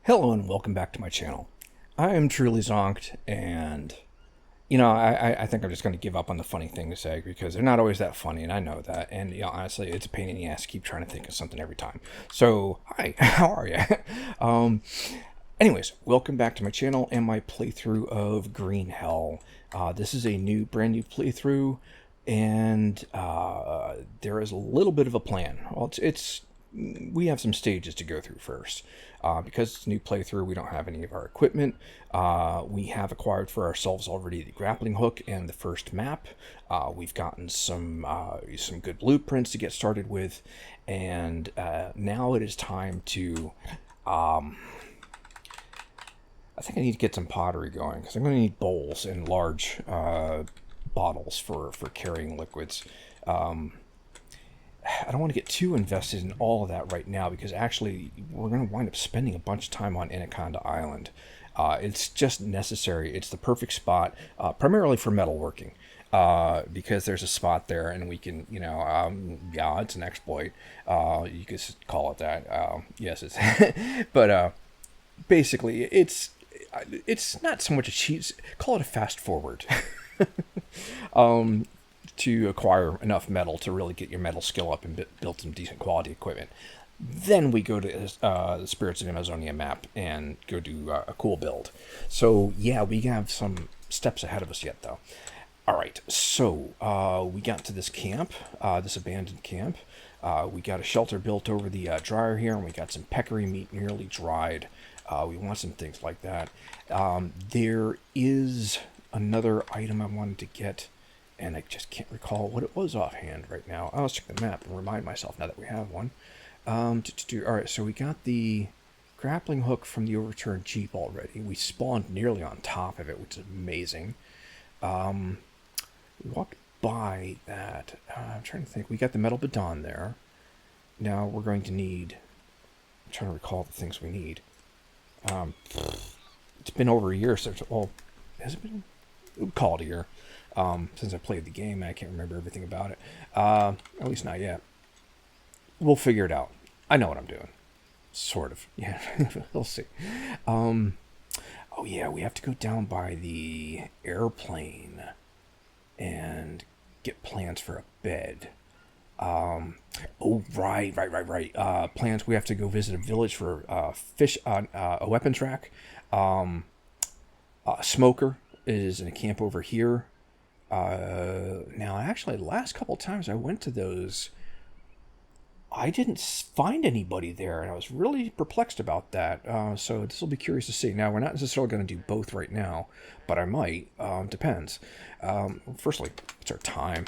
Hello and welcome back to my channel. I am truly zonked, and I think I'm just going to give up on the funny thing to say because they're not always that funny, and I know that. And honestly, it's a pain in the ass to keep trying to think of something every time. So, hi, how are you? um, Anyways, welcome back to my channel and my playthrough of Green Hell. This is a brand new playthrough, and there is a little bit of a plan. Well, we have some stages to go through first. Because it's a new playthrough, we don't have any of our equipment. We have acquired for ourselves already the grappling hook and the first map. We've gotten some good blueprints to get started with, and now it is time to. I think I need to get some pottery going because I'm going to need bowls and large bottles for carrying liquids. I don't want to get too invested in all of that right now because actually we're going to wind up spending a bunch of time on Anaconda Island. It's just necessary. It's the perfect spot, primarily for metalworking, because there's a spot there and we can, yeah, it's an exploit. You could call it that. Yes, it's, but basically, it's not so much a cheat. Call it a fast forward. To acquire enough metal to really get your metal skill up and build some decent quality equipment. Then we go to the Spirits of Amazonia map and go do a cool build. So yeah, we have some steps ahead of us yet though. All right, so we got to this camp, this abandoned camp. We got a shelter built over the dryer here, and we got some peccary meat nearly dried. We want some things like that. There is another item I wanted to get, and I just can't recall what it was offhand right now. I'll check the map and remind myself now that we have one. All right, so we got the grappling hook from the overturned Jeep already. We spawned nearly on top of it, which is amazing. We walked by that. I'm trying to think. We got the metal baton there. Now we're going to need... I'm trying to recall the things we need. It's been over a year since... Well, has it been? We'll call it a year. Since I played the game, I can't remember everything about it. At least not yet. We'll figure it out. I know what I'm doing. Sort of. Yeah, we'll see. Oh yeah, we have to go down by the airplane and get plans for a bed. Oh, right. Plans, we have to go visit a village for a weapons rack. Smoker is in a camp over here. Now, actually, the last couple times I went to those, I didn't find anybody there, and I was really perplexed about that. So this will be curious to see. Now, we're not necessarily going to do both right now, but I might. Depends. Firstly, it's our time.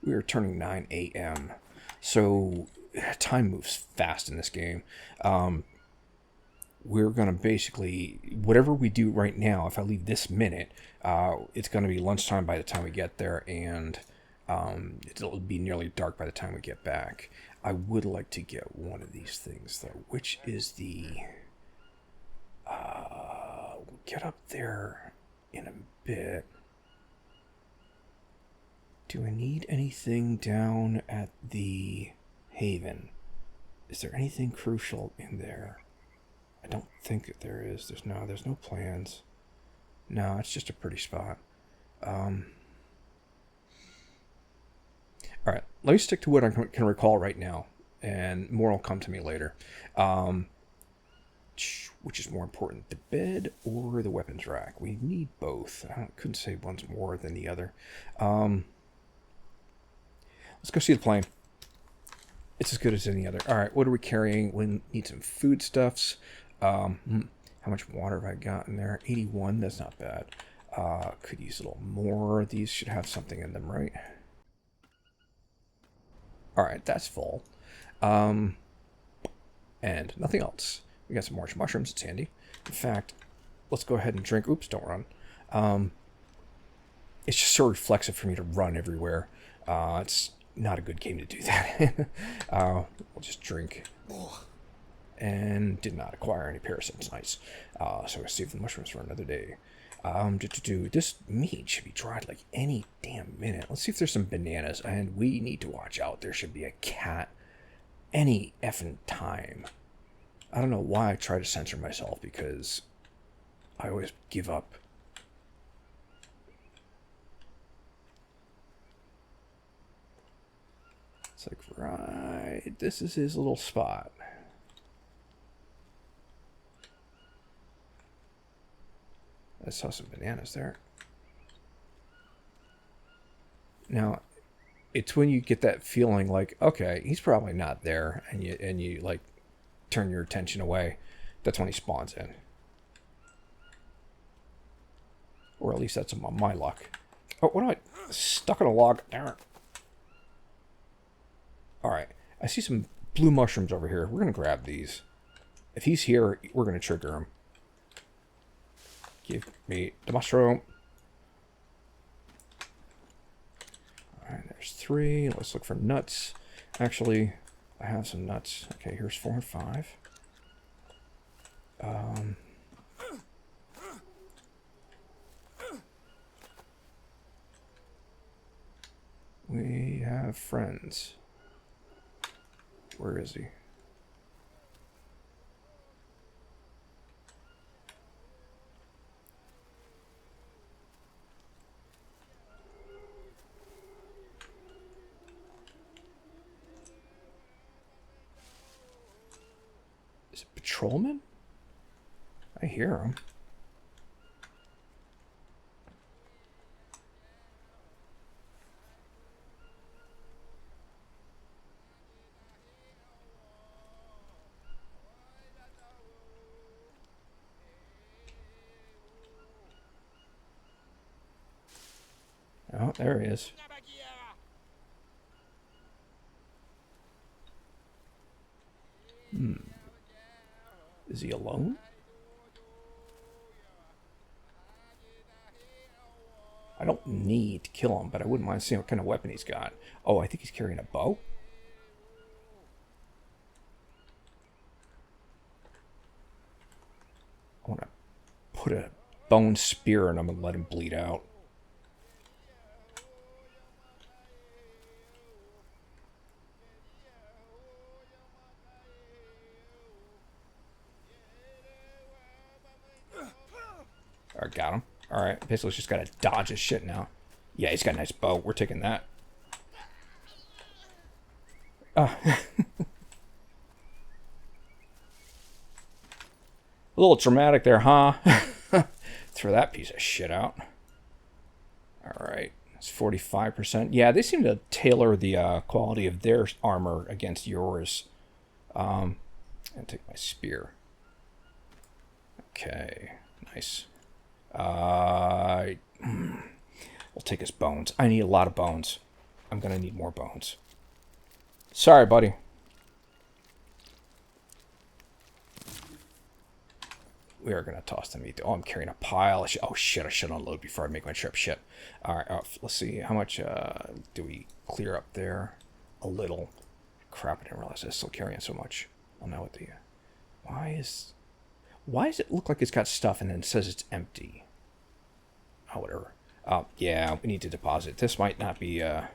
We are turning 9 a.m., so time moves fast in this game. We're going to basically, whatever we do right now, if I leave this minute, it's going to be lunchtime by the time we get there, and it'll be nearly dark by the time we get back. I would like to get one of these things, though, which is the... we'll get up there in a bit. Do I need anything down at the Haven? Is there anything crucial in there? I don't think that there is. There's no plans. No, it's just a pretty spot. Alright, let me stick to what I can recall right now, and more will come to me later. Which is more important, the bed or the weapons rack? We need both. I couldn't say one's more than the other. Let's go see the plane. It's as good as any other. Alright, what are we carrying? We need some foodstuffs. How much water have I got in there? 81, that's not bad. Could use a little more. These should have something in them, right? Alright, that's full. And nothing else. We got some orange mushrooms, it's handy. In fact, let's go ahead and drink. Oops, don't run. It's just so reflexive for me to run everywhere. It's not a good game to do that. We'll just drink. And did not acquire any parasites. Nice. So I save the mushrooms for another day. This meat should be dried like any damn minute. Let's see if there's some bananas. And we need to watch out. There should be a cat any effing time. I don't know why I try to censor myself, because I always give up. It's like, right, this is his little spot. I saw some bananas there. Now, it's when you get that feeling like, okay, he's probably not there, and you like turn your attention away. That's when he spawns in. Or at least that's my luck. Oh, what am I stuck in a log? Darn it. Alright, I see some blue mushrooms over here. We're going to grab these. If he's here, we're going to trigger him. Give me the mushroom. Alright, there's 3. Let's look for nuts. Actually, I have some nuts. Okay, here's 4 and 5. We have friends. Where is he? Is it patrolman? I hear him. Oh, there he is. Is he alone? I don't need to kill him, but I wouldn't mind seeing what kind of weapon he's got. Oh, I think he's carrying a bow? I want to put a bone spear in him and let him bleed out. Alright, got him. Alright, basically just gotta dodge his shit now. Yeah, he's got a nice bow. We're taking that. A little dramatic there, huh? Throw that piece of shit out. Alright, it's 45%. Yeah, they seem to tailor the quality of their armor against yours. And take my spear. Okay, nice. We'll take his bones. I need a lot of bones. I'm gonna need more bones. Sorry, buddy. We are gonna toss the meat. Oh, I'm carrying a pile of shit. Oh shit, I should unload before I make my trip. Shit. Alright, let's see. How much do we clear up there? A little. Crap, I didn't realize I was still carrying so much. Oh, now what the... Why does it look like it's got stuff and then it says it's empty? Oh, whatever. Yeah, we need to deposit. This might not be a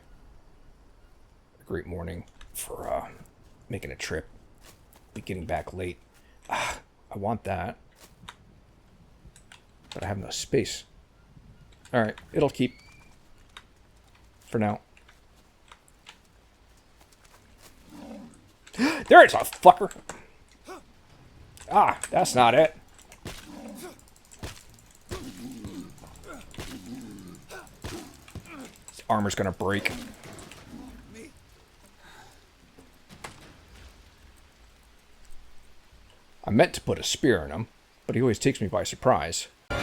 great morning for making a trip. Be getting back late. I want that. But I have no space. Alright, it'll keep. For now. There it is, a fucker! Ah, that's not it. His armor's gonna break. I meant to put a spear in him, but he always takes me by surprise. A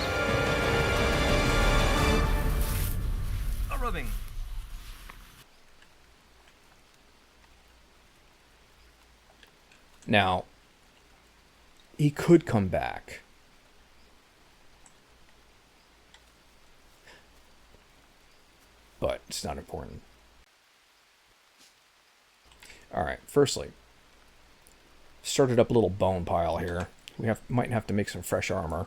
rubbing. Now, he could come back. But it's not important. Alright, firstly, started up a little bone pile here. We might have to make some fresh armor.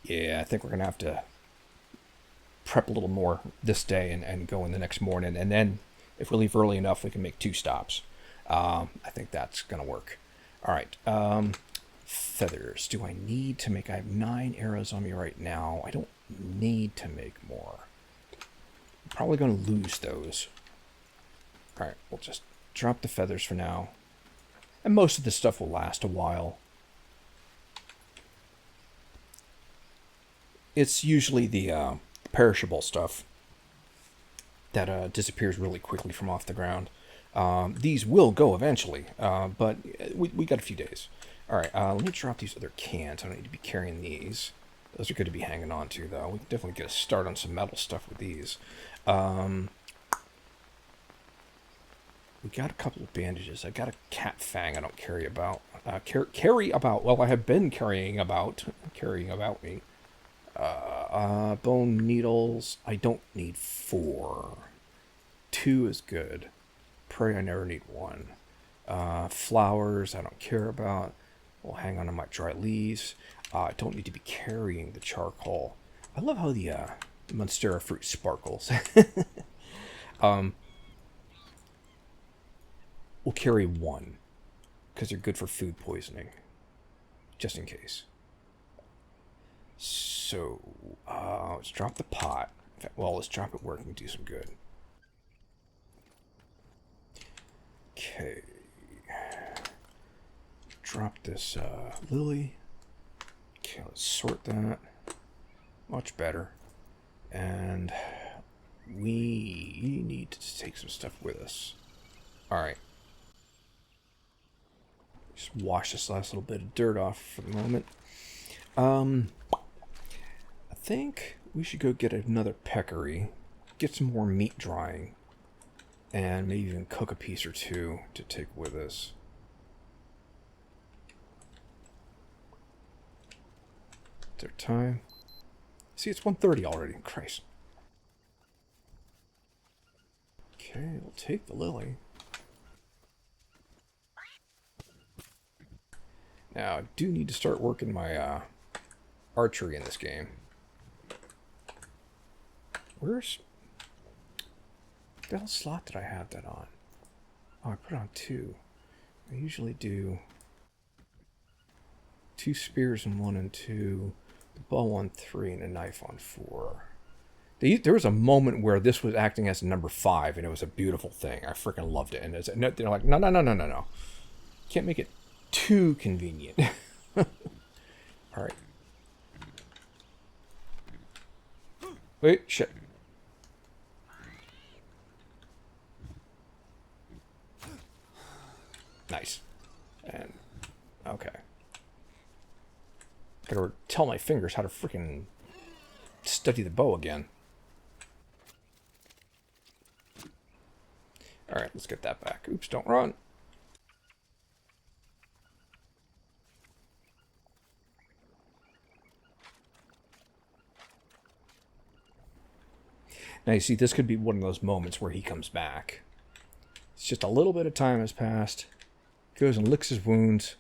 Yeah, I think we're going to have to prep a little more this day and go in the next morning. And then, if we leave early enough, we can make 2 stops. I think that's going to work. All right. Feathers. Do I need to make... I have 9 arrows on me right now. I don't need to make more. I'm probably going to lose those. All right. We'll just drop the feathers for now. And most of this stuff will last a while. It's usually the perishable stuff that disappears really quickly from off the ground. These will go eventually, but we got a few days. All right, let me drop these other cans. I don't need to be carrying these. Those are good to be hanging on to, though. We can definitely get a start on some metal stuff with these. We got a couple of bandages. I got a cat fang I don't carry about. Carry about. Well, I have been carrying about me. Bone needles. I don't need 4. 2 is good. Pray I never need 1. Flowers I don't care about. We'll hang on to my dry leaves. I don't need to be carrying the charcoal. I love how the Monstera fruit sparkles. We'll carry 1 because they're good for food poisoning, just in case. So let's drop the pot. In fact, well, let's drop it where it can do some good. Okay. Drop this lily. Okay, let's sort that. Much better. And we need to take some stuff with us. Alright. Just wash this last little bit of dirt off for the moment. I think we should go get another peccary. Get some more meat drying. And maybe even cook a piece or 2 to take with us. Is there time? See, it's 1:30 already. Christ. Okay, we'll take the lily. Now, I do need to start working my archery in this game. Where's... the hell slot did I have that on? Oh, I put it on 2. I usually do 2 spears on 1 and 2, the bow on 3, and a knife on 4. There was a moment where this was acting as a number 5, and it was a beautiful thing. I freaking loved it. And they're like, no. Can't make it too convenient. All right. Wait, shit. Nice. And, okay. Gotta tell my fingers how to freaking study the bow again. Alright, let's get that back. Oops, don't run. Now you see, this could be one of those moments where he comes back. It's just a little bit of time has passed. Goes and licks his wounds.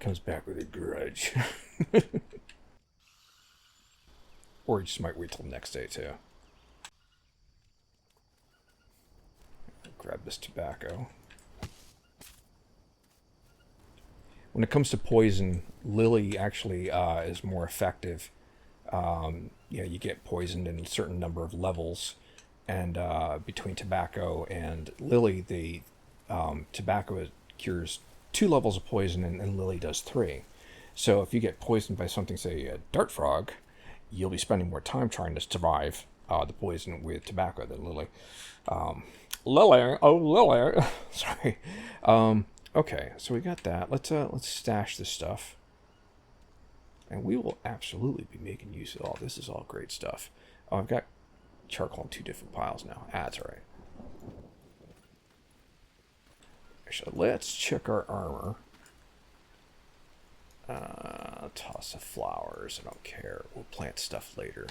Comes back with a grudge. Or he just might wait till the next day, too. Grab this tobacco. When it comes to poison, Lily actually is more effective. You get poisoned in a certain number of levels. And between tobacco and Lily, the tobacco cures 2 levels of poison, and Lily does 3. So if you get poisoned by something, say a dart frog, you'll be spending more time trying to survive the poison with tobacco than Lily. Lily. Sorry. Okay, so we got that. Let's stash this stuff, and we will absolutely be making use of all this. Is all great stuff. Oh, I've got charcoal in 2 different piles now. That's all right. Actually, let's check our armor. Toss the flowers. I don't care. We'll plant stuff later.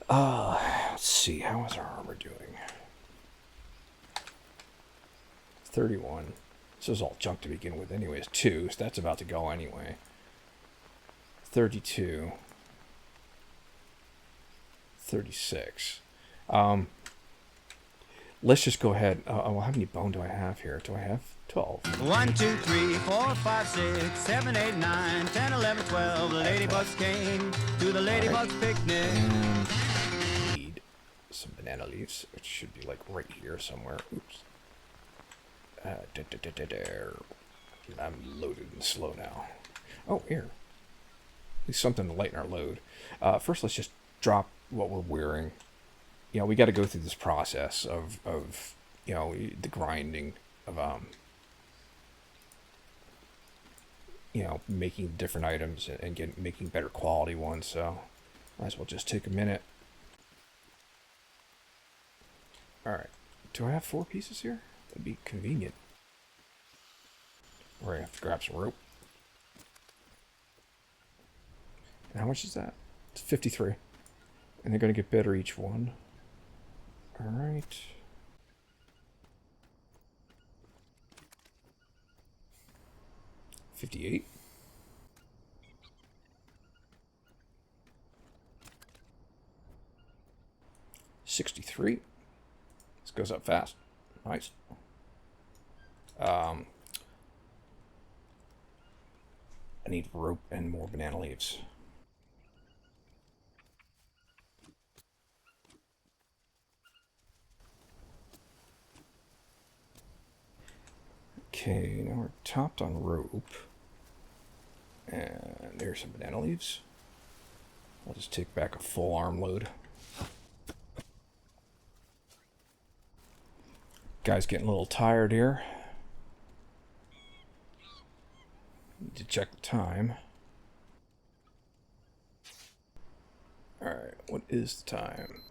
Let's see. How is our armor doing? 31. This is all junk to begin with anyways. 2, so that's about to go anyway. 32. 36. let's just go ahead. Well, how many bone do I have here? Do I have 12? 1, 2, 3, 4, 5, 6, 7, 8, 9, 10, 11, 12. Ladybugs came to the ladybugs picnic. And need some banana leaves, which should be like right here somewhere. Oops. I'm loaded and slow now. Oh, here. At least something to lighten our load. First, let's just drop what we're wearing. You know, we got to go through this process of you know, the grinding of you know, making different items and making better quality ones. So might as well just take a minute. All right. Do I have 4 pieces here? That'd be convenient. Or I have to grab some rope. And how much is that? It's 53. And they're going to get better each one. All right. $58. $63. This goes up fast. Nice. I need rope and more banana leaves. Okay, now we're topped on rope. And there's some banana leaves. I'll just take back a full arm load. Guy's getting a little tired here. Need to check the time. Alright, what is the time?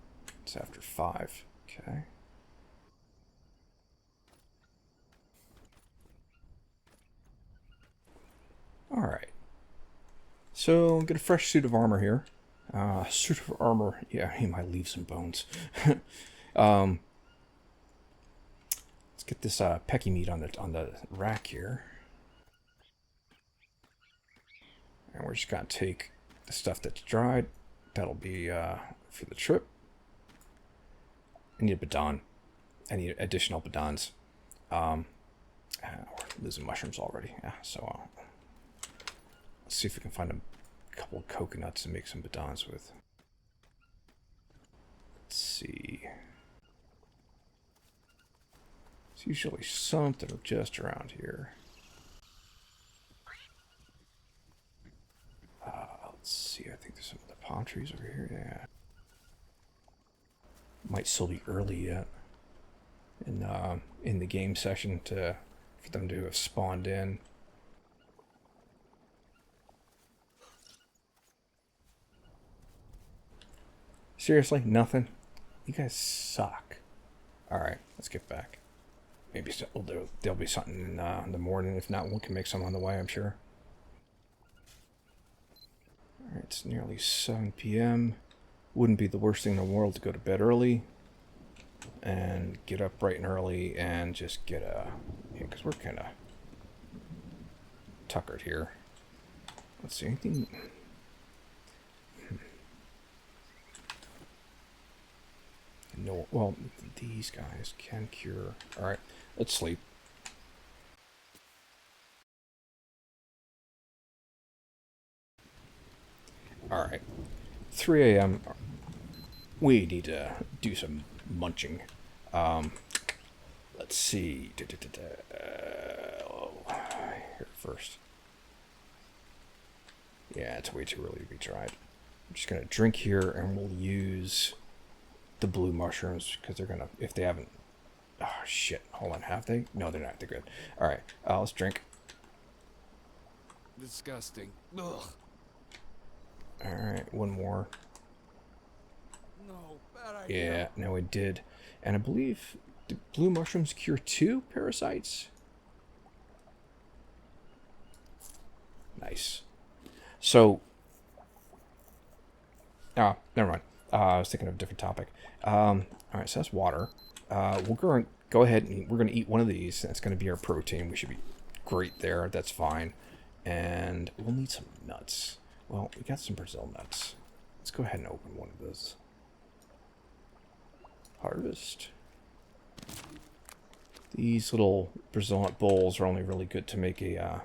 It's after 5. Okay. Alright. So, get a fresh suit of armor here. Suit of armor. Yeah, he might leave some bones. Let's get this pecky meat on the rack here. And we're just going to take the stuff that's dried. That'll be for the trip. I need a badon. I need additional badons. We're losing mushrooms already. Yeah, so let's see if we can find a couple of coconuts to make some badons with. Let's see. It's usually something just around here. Let's see, I think there's some of the palm trees over here, yeah. Might still be early yet in the game session for them to have spawned in. Seriously, nothing? You guys suck. Alright, let's get back. Maybe there'll be something in the morning. If not, we can make some on the way, I'm sure. Alright, it's nearly 7 p.m. Wouldn't be the worst thing in the world to go to bed early and get up bright and early and just get because we're kind of tuckered here. Let's see, anything. No, well, these guys can cure. Alright, let's sleep. Alright, 3 a.m. We need to do some munching. Let's see. Here first. Yeah, it's way too early to be tried. I'm just going to drink here and we'll use the blue mushrooms because they're going to, if they haven't. Oh, shit. Hold on. Have they? No, they're not. They're good. Alright, let's drink. Disgusting. Ugh. Alright, one more. No, bad idea. Yeah, no, it did. And I believe the blue mushrooms cure 2 parasites. Nice. So, never mind. I was thinking of a different topic. Alright, so that's water. We'll go ahead and we're going to eat one of these. That's going to be our protein. We should be great there. That's fine. And we'll need some nuts. Well, we got some Brazil nuts. Let's go ahead and open one of those. Harvest. These little Brazil nut bowls are only really good to make a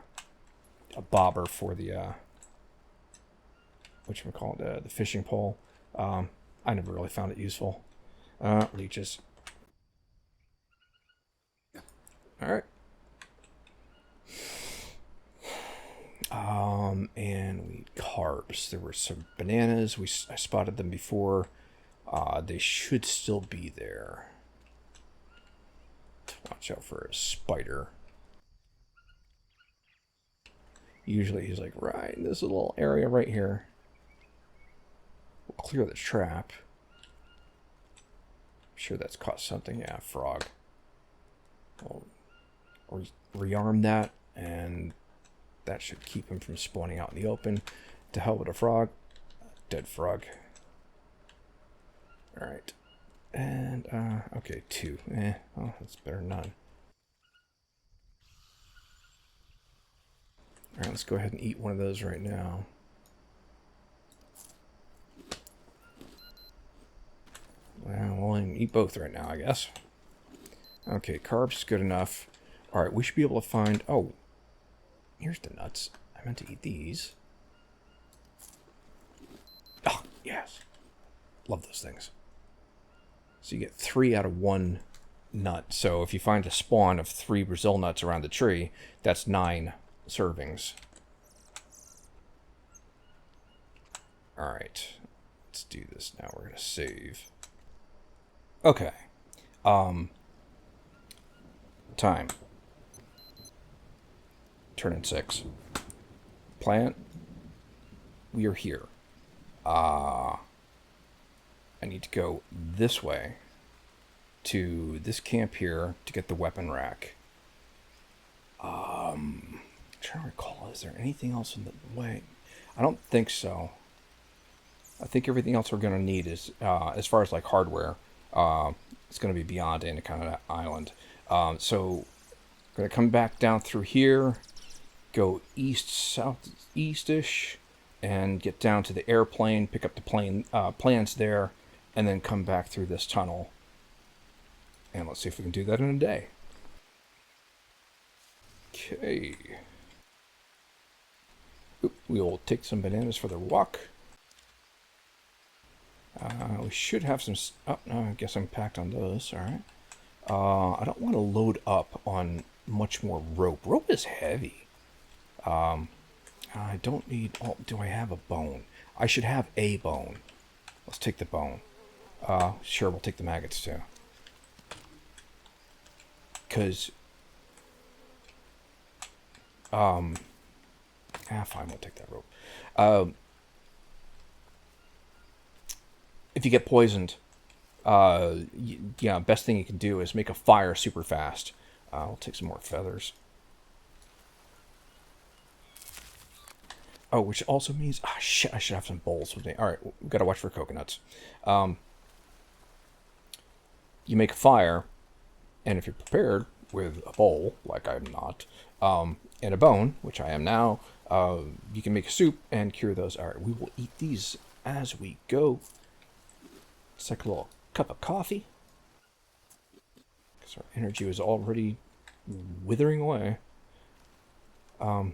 bobber for the whatchamacallit, the fishing pole. I never really found it useful. Leeches. All right. And we need carbs. There were some bananas. I spotted them before. They should still be there. Watch out for a spider. Usually he's like right in this little area right here. We'll clear the trap. I'm sure that's caught something. Yeah, frog. We'll rearm that, and that should keep him from spawning out in the open. To hell with a frog. Dead frog. Alright. And, okay, 2. Oh, that's better than none. Alright, let's go ahead and eat one of those right now. Well, we'll eat both right now, I guess. Okay, carbs is good enough. Alright, we should be able to find... Oh, here's the nuts. I meant to eat these. Oh, yes. Love those things. So you get 3 out of 1 nut. So if you find a spawn of 3 Brazil nuts around the tree, that's 9 servings. Alright. Let's do this now. We're going to save. Okay. Time. Turn in 6. Plant. We are here. I need to go this way to this camp here to get the weapon rack. I'm trying to recall, is there anything else in the way? I don't think so. I think everything else we're going to need is, as far as like hardware, it's going to be beyond any kind of island. So I'm going to come back down through here, go east, southeast-ish, and get down to the airplane, pick up the plans there, and then come back through this tunnel. And let's see if we can do that in a day. Okay. We will take some bananas for the walk. We should have some... Oh, no, I guess I'm packed on those. Alright. I don't want to load up on much more rope. Rope is heavy. I don't need... Oh, do I have a bone? I should have a bone. Let's take the bone. Sure, we'll take the maggots too. Because... fine, we'll take that rope. If you get poisoned, yeah, best thing you can do is make a fire super fast. We'll take some more feathers. Oh, which also means... Ah, shit, I should have some bowls with me. Alright, we've got to watch for coconuts. You make a fire, and if you're prepared with a bowl, like I'm not, and a bone, which I am now, you can make a soup and cure those. Alright, we will eat these as we go. It's like a little cup of coffee. Because our energy was already withering away. But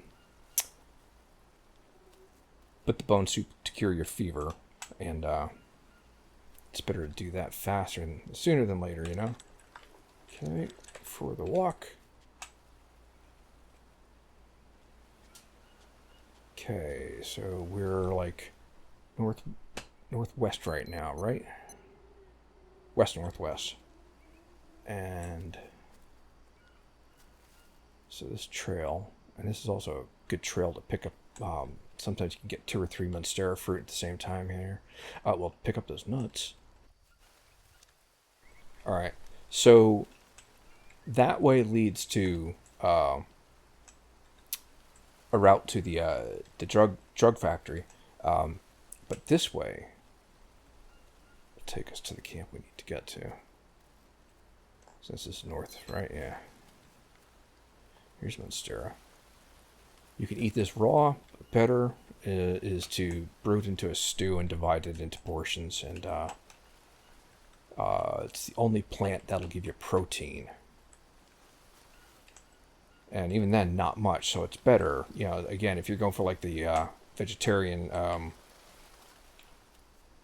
the bone soup to cure your fever. And it's better to do that faster and sooner than later, you know? Okay, for the walk. Okay, so we're like northwest right now, right? West-northwest. And so this trail, and this is also a good trail to pick up. Sometimes you can get 2 or 3 monstera fruit at the same time here. Well, pick up those nuts. Alright, so that way leads to a route to the drug factory. But this way will take us to the camp we need to get to. Since this is north, right? Yeah. Here's monstera. You can eat this raw. Better is to brew it into a stew and divide it into portions. And it's the only plant that'll give you protein. And even then, not much. So it's better, you know, again, if you're going for like the vegetarian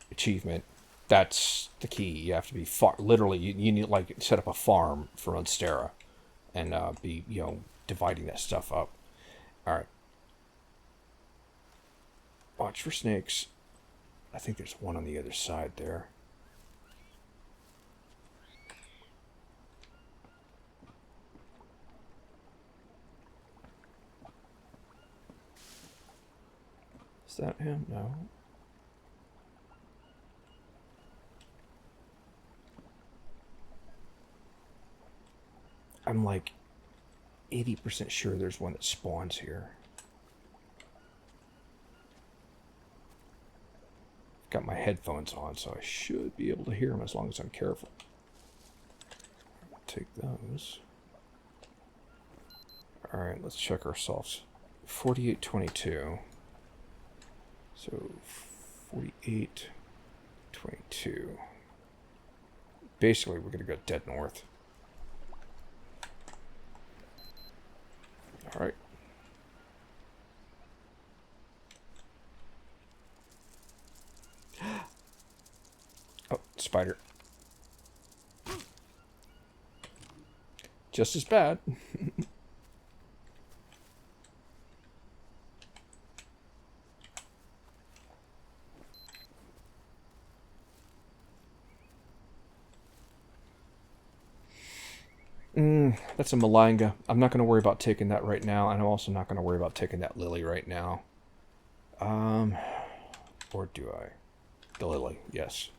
achievement, that's the key. You have to be literally, you need like set up a farm for Monstera and be, you know, dividing that stuff up. All right. Watch for snakes. I think there's one on the other side there. Is that him? No. I'm like 80% sure there's one that spawns here. Got my headphones on, so I should be able to hear them as long as I'm careful. Take those. Alright, let's check ourselves. 4822. So, 4822. Basically, we're going to go dead north. Alright. Oh, spider. Just as bad. That's a Malanga. I'm not going to worry about taking that right now, and I'm also not going to worry about taking that lily right now. Or do I? The lily, yes.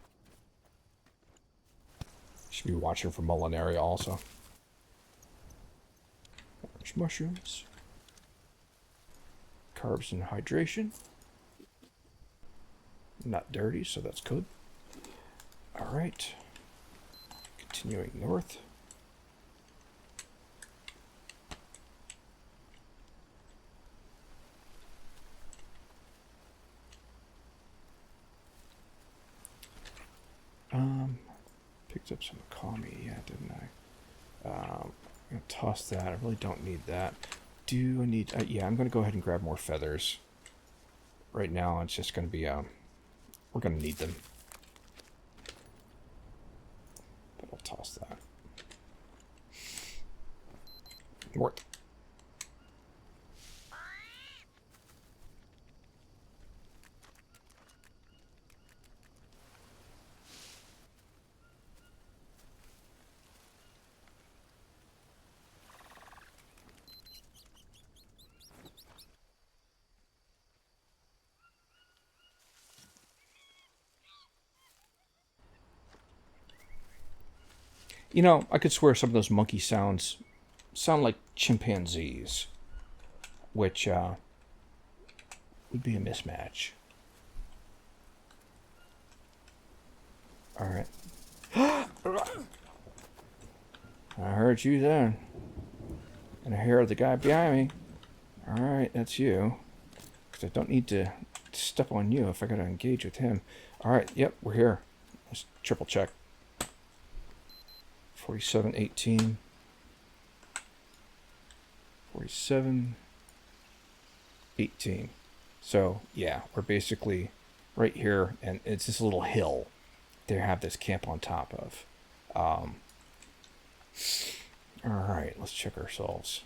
Should be watching for Molinaria also. Orange mushrooms. Carbs and hydration. Not dirty, so that's good. Alright. Continuing north. Picked up some Akami, yeah, didn't I? I'm going to toss that. I really don't need that. Do I need... yeah, I'm going to go ahead and grab more feathers. Right now, it's just going to be... we're going to need them. But I'll toss that. North. You know, I could swear some of those monkey sounds sound like chimpanzees, which would be a mismatch. Alright. I heard you then. And I hear the guy behind me. Alright, that's you. Because I don't need to step on you if I gotta engage with him. Alright, yep, we're here. Let's triple check. 4718. 4718. So, yeah, we're basically right here, and it's this little hill they have this camp on top of. Alright, let's check ourselves.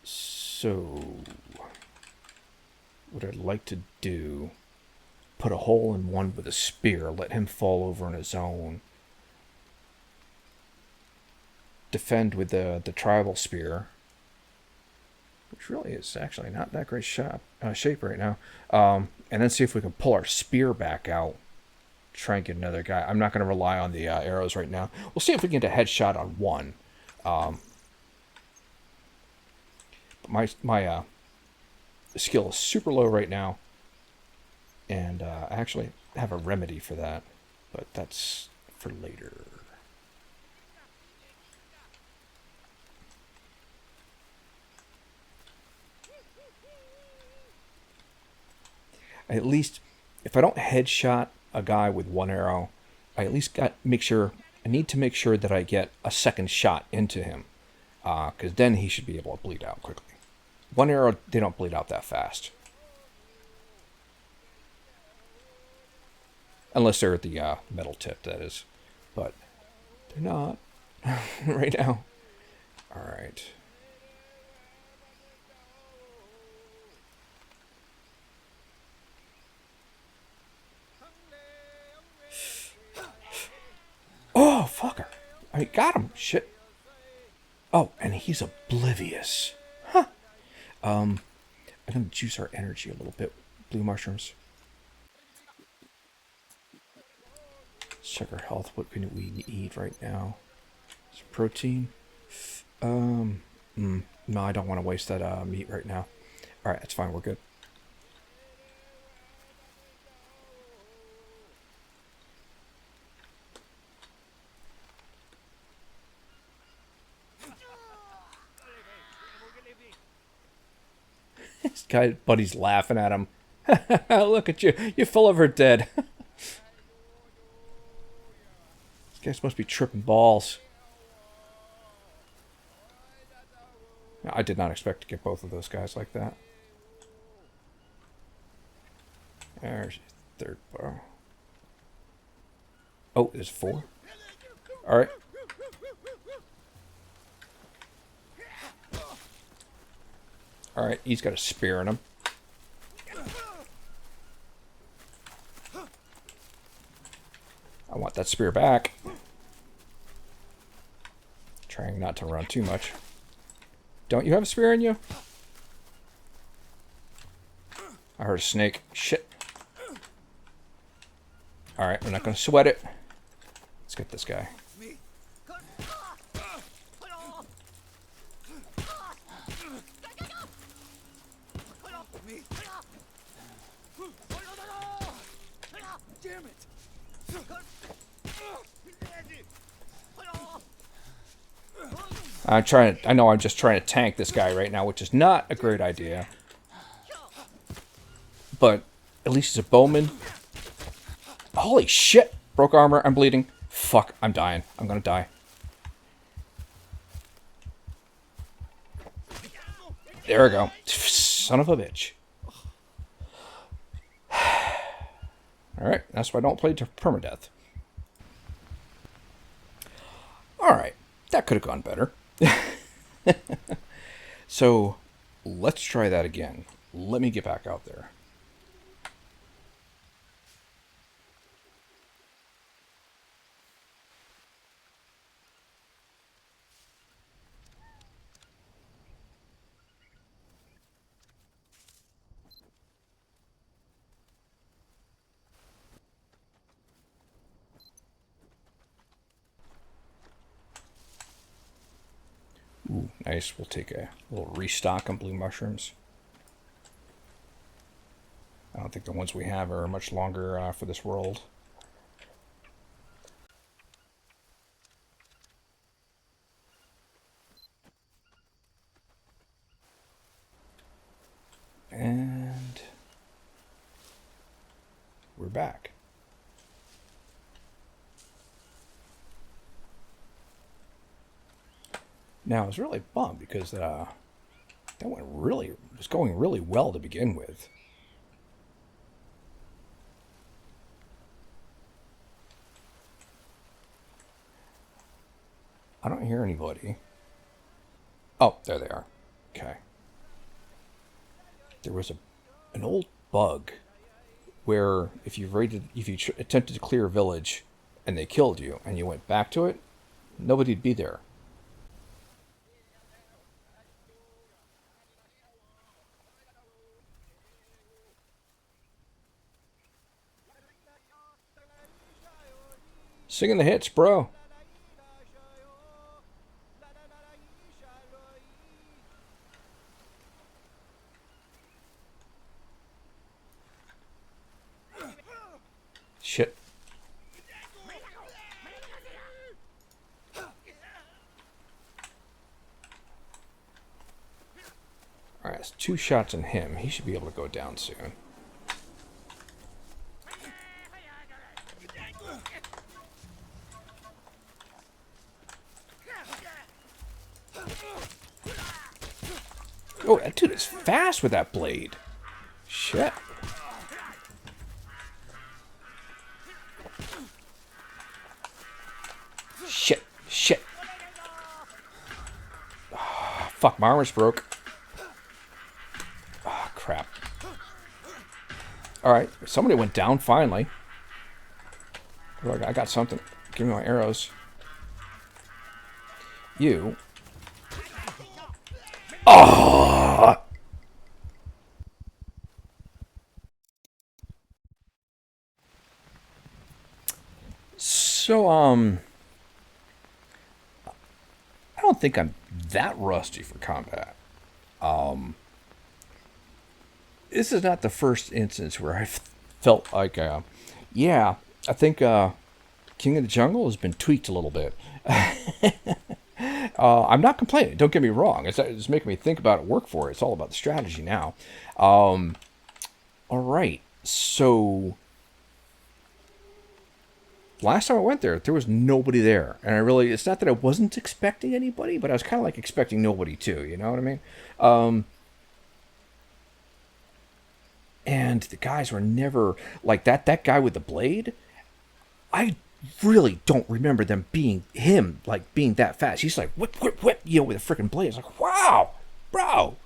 So, what I'd like to do, put a hole in one with a spear, let him fall over on his own. Defend with the tribal spear, which really is actually not that great shape right now. And then see if we can pull our spear back out. Try and get another guy. I'm not going to rely on the arrows right now. We'll see if we can get a headshot on one. My skill is super low right now. And I actually have a remedy for that. But that's for later. At least, if I don't headshot a guy with one arrow, I at least make sure I need to make sure that I get a second shot into him, because then he should be able to bleed out quickly. One arrow, they don't bleed out that fast. Unless they're at the metal tip, that is. But they're not right now. All right. Oh, fucker. I got him. Shit. Oh, and he's oblivious. Huh. I'm going to juice our energy a little bit. Blue mushrooms. Let's check our health. What can we eat right now? Some protein. No, I don't want to waste that meat right now. All right, that's fine. We're good. This guy, buddy's laughing at him. Look at you. You're full of her dead. These guys must be tripping balls. I did not expect to get both of those guys like that. There's your third bar. Oh, there's 4. All right. All right, he's got a spear in him. I want that spear back. Trying not to run too much. Don't you have a spear in you? I heard a snake. Shit. Alright, we're not going to sweat it. Let's get this guy. Damn it! I know I'm just trying to tank this guy right now, which is not a great idea. But at least he's a bowman. Holy shit! Broke armor, I'm bleeding. Fuck, I'm dying. I'm gonna die. There we go. Son of a bitch. Alright, that's why I don't play to permadeath. Alright, that could have gone better. So, let's try that again. Let me get back out there. Ooh, nice. We'll take a little restock on blue mushrooms. I don't think the ones we have are much longer for this world. And we're back. Now I was really bummed because that was going really well to begin with. I don't hear anybody. Oh, there they are. Okay. There was an old bug where if you attempted to clear a village and they killed you and you went back to it, nobody'd be there. Singing the hits, bro. Shit. Alright, it's 2 shots on him. He should be able to go down soon. Oh, that dude is fast with that blade. Shit. Shit. Shit. Oh, fuck, my armor's broke. Oh, crap. Alright, somebody went down finally. Look, I got something. Give me my arrows. You. Oh! So, I don't think I'm that rusty for combat. This is not the first instance where I felt like, yeah, I think King of the Jungle has been tweaked a little bit. I'm not complaining. Don't get me wrong. It's making me think about it, work for it. It's all about the strategy now. All right. So last time I went there was nobody there, and it's not that I wasn't expecting anybody, but I was kind of like expecting nobody too. You know what I mean? And the guys were never like that. That guy with the blade, I really don't remember them being that fast. He's like whip, whip, whip, with a freaking blade. It's like, wow, bro.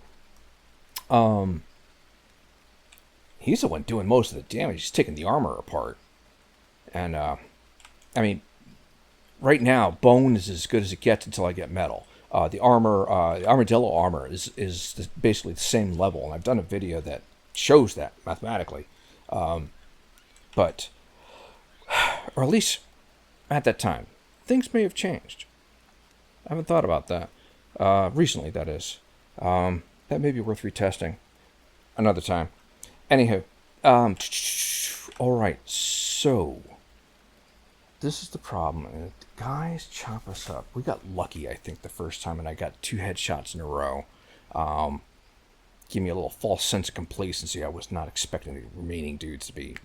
He's the one doing most of the damage. He's taking the armor apart. And I mean, right now, bone is as good as it gets until I get metal. The armadillo armor is basically the same level, and I've done a video that shows that mathematically. But, or at least at that time, things may have changed. I haven't thought about that. Recently, that is. That may be worth retesting another time. Anywho, alright, so this is the problem. The guys chop us up. We got lucky, I think, the first time, and I got 2 headshots in a row. Give me a little false sense of complacency. I was not expecting the remaining dudes to be,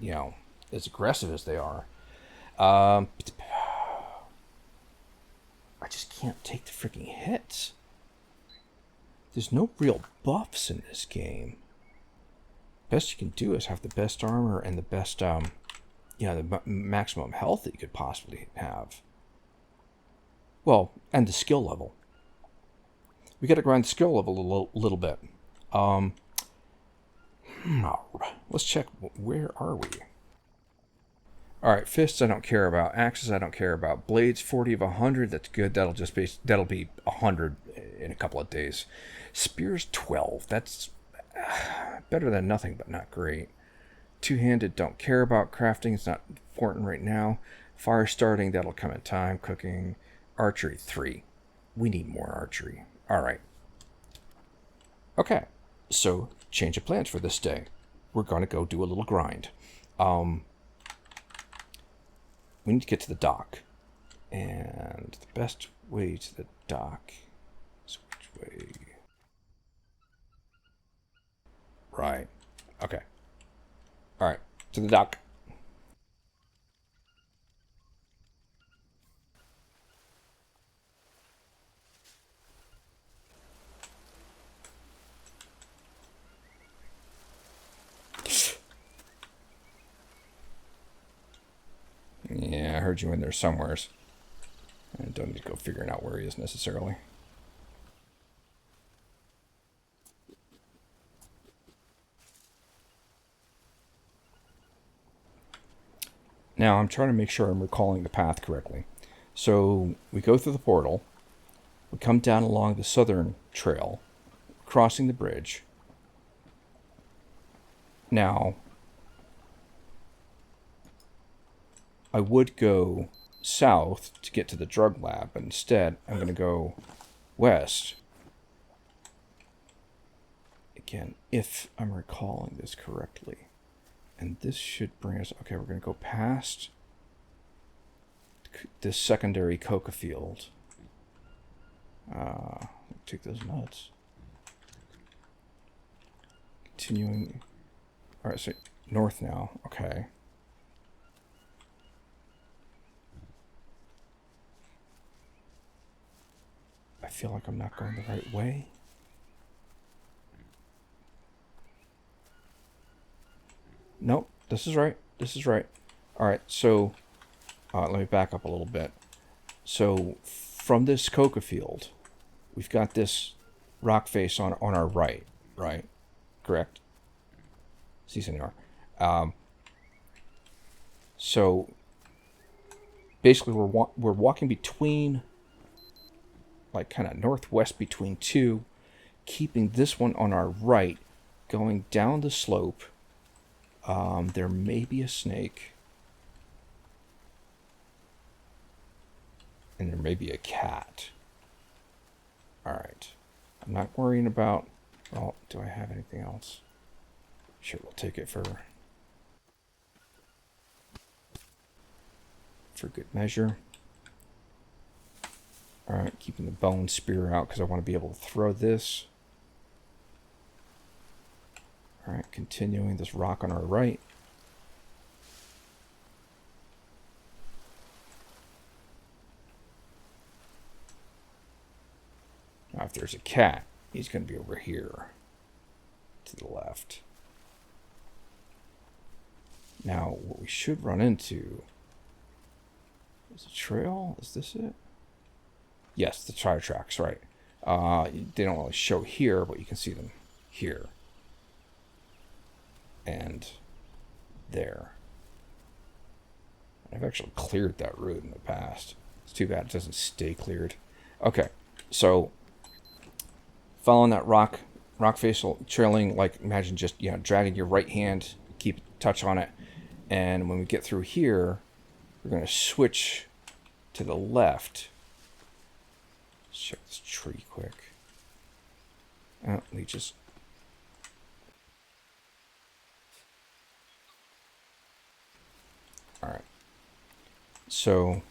as aggressive as they are. I just can't take the freaking hits. There's no real buffs in this game. Best you can do is have the best armor and the best, the maximum health that you could possibly have. Well, and the skill level. We got to grind the skill level a little bit. Let's check. Where are we? Alright, fists I don't care about. Axes I don't care about. Blades 40 of 100, that's good. That'll be 100 in a couple of days. Spears 12, that's better than nothing, but not great. Two-handed, don't care about. Crafting, it's not important right now. Fire starting, that'll come in time. Cooking. Archery 3. We need more archery. Alright. Okay, so change of plans for this day. We're going to go do a little grind. We need to get to the dock. And the best way to the dock is which way? Right. Okay. Alright, to the dock. Yeah, I heard you in there somewheres. I don't need to go figuring out where he is necessarily. Now, I'm trying to make sure I'm recalling the path correctly. So, we go through the portal. We come down along the southern trail, crossing the bridge. Now, I would go south to get to the drug lab, but instead, I'm going to go west. Again, if I'm recalling this correctly. And this should bring us... Okay, we're going to go past this secondary coca field. Take those nuts. Continuing... Alright, so north now. Okay. I feel like I'm not going the right way. This is right. This is right. All right, so let me back up a little bit. So from this coca field, we've got this rock face on our right, right? Correct? Si, senor. So basically, we're walking between, like, kind of northwest between two, keeping this one on our right, going down the slope. There may be a snake, and there may be a cat. All right. I'm not worrying about. Well, do I have anything else? Sure, we'll take it for good measure. All right, keeping the bone spear out because I want to be able to throw this. All right, continuing this rock on our right. Now, if there's a cat, he's going to be over here to the left. Now, what we should run into is a trail. Is this it? Yes, the tire tracks, right. They don't really show here, but you can see them here. And there. I've actually cleared that route in the past. It's too bad it doesn't stay cleared. Okay, so following that rock face, trailing, like, imagine just, dragging your right hand, keep a touch on it, and when we get through here, we're going to switch to the left. Let's check this tree quick. Oh, we just... Alright. So,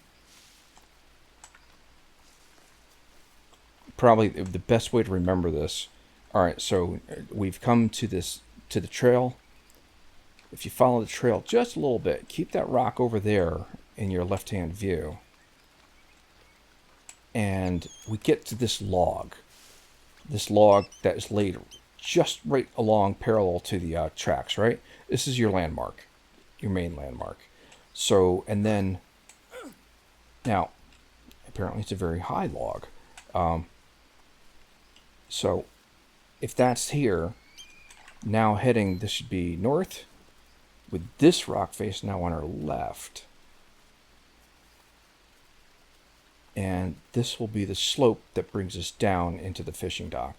probably the best way to remember this. Alright, so we've come to the trail. If you follow the trail just a little bit, keep that rock over there in your left-hand view. And we get to this log. This log that is laid just right along parallel to the tracks, right? This is your landmark, your main landmark. So, and then, now, apparently it's a very high log. So, if that's here, now heading, this should be north, with this rock face now on our left. And this will be the slope that brings us down into the fishing dock.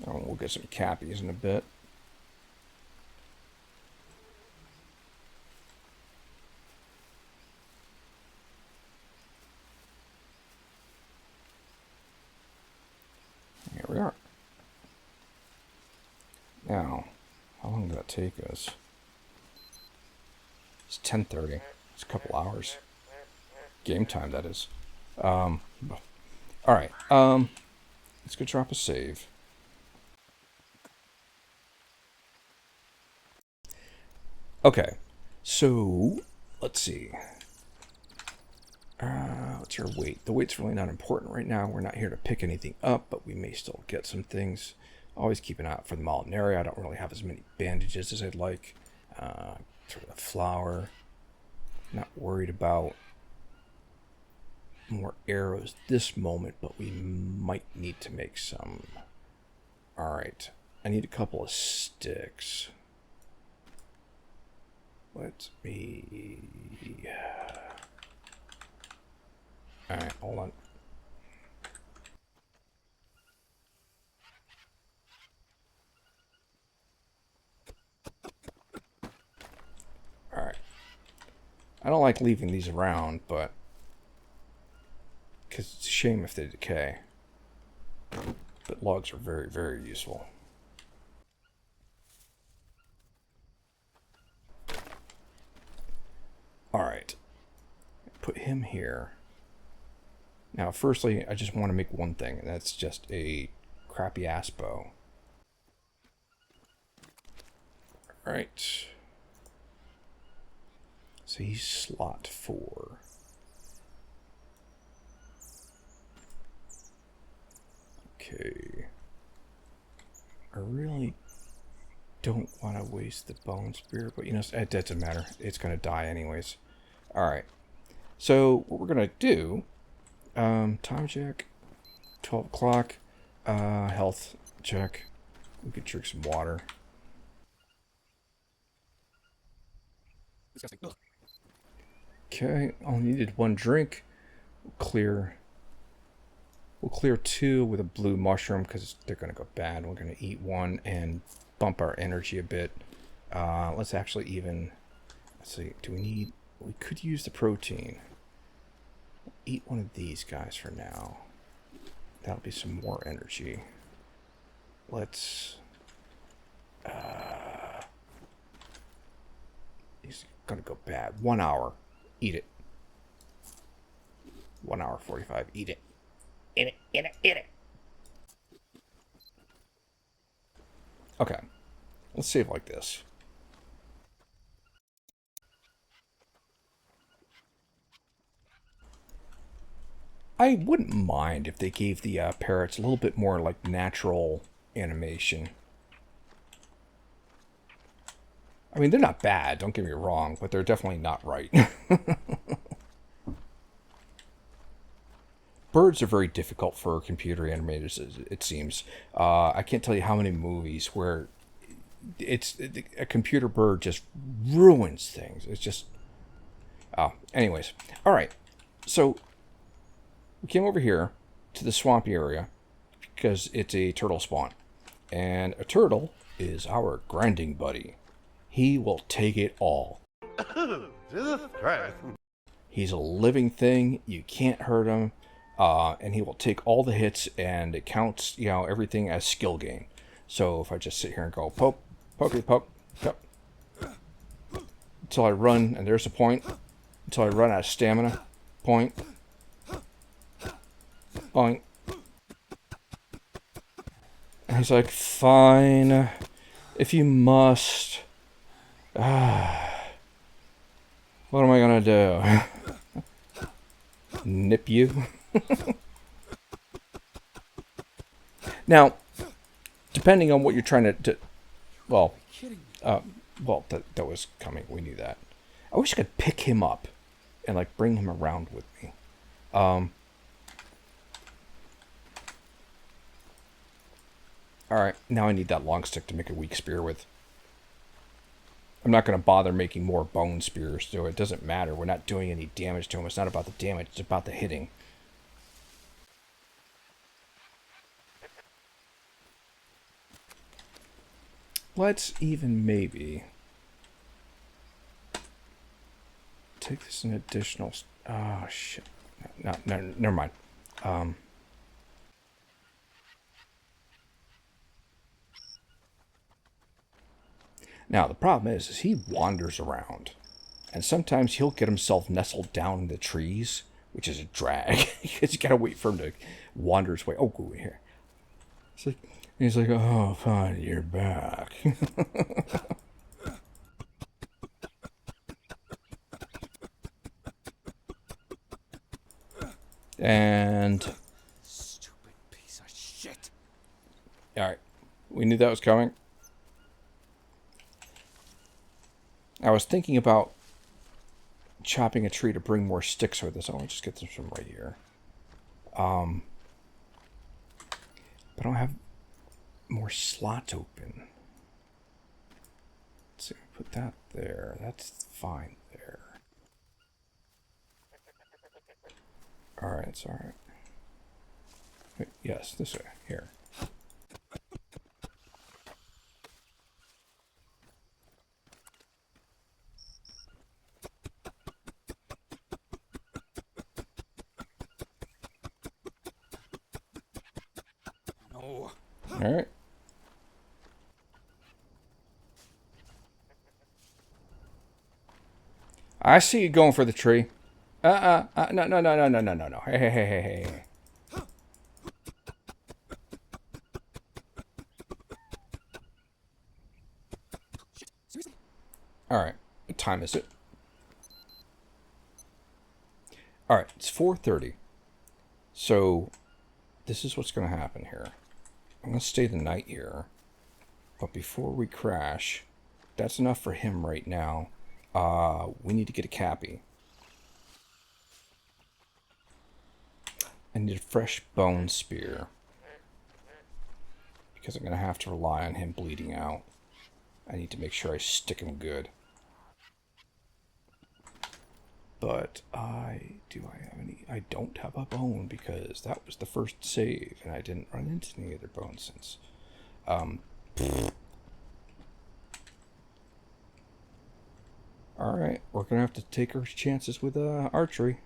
Oh, we'll get some cappies in a bit. Here we are. Now, how long did that take us? It's 10:30. It's a couple hours. Game time, that is. All right. Let's go drop a save. Okay, so let's see. What's your weight? The weight's really not important right now. We're not here to pick anything up, but we may still get some things. Always keep an eye out for the Molinari. I don't really have as many bandages as I'd like. Sort of flour. Not worried about more arrows this moment, but we might need to make some. Alright, I need a couple of sticks. Let me... Alright, hold on. Alright. I don't like leaving these around, but... because it's a shame if they decay. But logs are very, very useful. Alright. Put him here. Now, firstly, I just want to make one thing, and that's just a crappy ass bow. Alright. So he's slot 4. Okay. I really don't want to waste the bone spear, but you know, it doesn't matter. It's going to die anyways. Alright. So, what we're going to do, time check, 12 o'clock, health check. We could drink some water. Disgusting. Ugh. Okay, only needed 1 drink. We'll clear 2 with a blue mushroom because they're going to go bad. We're going to eat 1 and bump our energy a bit. Let's actually even... Let's see, we could use the protein. Eat one of these guys for now. That'll be some more energy. Let's... He's going to go bad. 1 hour. Eat it. 1 hour 45. Eat it. Eat it, eat it, eat it. Okay. Let's save like this. I wouldn't mind if they gave the parrots a little bit more like natural animation. I mean, they're not bad, don't get me wrong, but they're definitely not right. Birds are very difficult for computer animators, it seems. I can't tell you how many movies where a computer bird just ruins things. It's just... Oh, anyways. Alright, so we came over here to the swampy area because it's a turtle spawn. And a turtle is our grinding buddy. He will take it all. Jesus Christ. He's a living thing. You can't hurt him. And he will take all the hits, and it counts, you know, everything as skill gain. So if I just sit here and go poke, poke, poke, poke, until I run, and there's a point, until I run out of stamina, point, point. And he's like, fine, if you must. What am I gonna do? Nip you? Now, depending on what you're trying to well, that was coming. We knew that. I wish I could pick him up and like bring him around with me. All right, now I need that long stick to make a weak spear with. I'm not going to bother making more bone spears, so it doesn't matter. We're not doing any damage to him. It's not about the damage, it's about the hitting. Let's even maybe take this an additional... Oh, shit. No, never mind. Now, the problem is he wanders around. And sometimes he'll get himself nestled down in the trees, which is a drag. Because you gotta wait for him to wander his way. Oh, go here. He's like, oh, fine, you're back. And... Stupid piece of shit. Alright. We knew that was coming. I was thinking about chopping a tree to bring more sticks with us. I'll just get them from right here. But I don't have more slots open. Let's see, put that there. That's fine there. Alright, it's alright. Wait, yes, this way. Here. No. Alright. I see you going for the tree. No, no, no, no, no, no, no, no. Hey, hey, hey, hey, hey. All right. What time is it? All right. It's 4:30. So this is what's going to happen here. I'm going to stay the night here. But before we crash, that's enough for him right now. We need to get a cappy. I need a fresh bone spear. Because I'm going to have to rely on him bleeding out. I need to make sure I stick him good. But do I have any? I don't have a bone because that was the first save, and I didn't run into any other bones since. Alright, we're gonna have to take our chances with archery.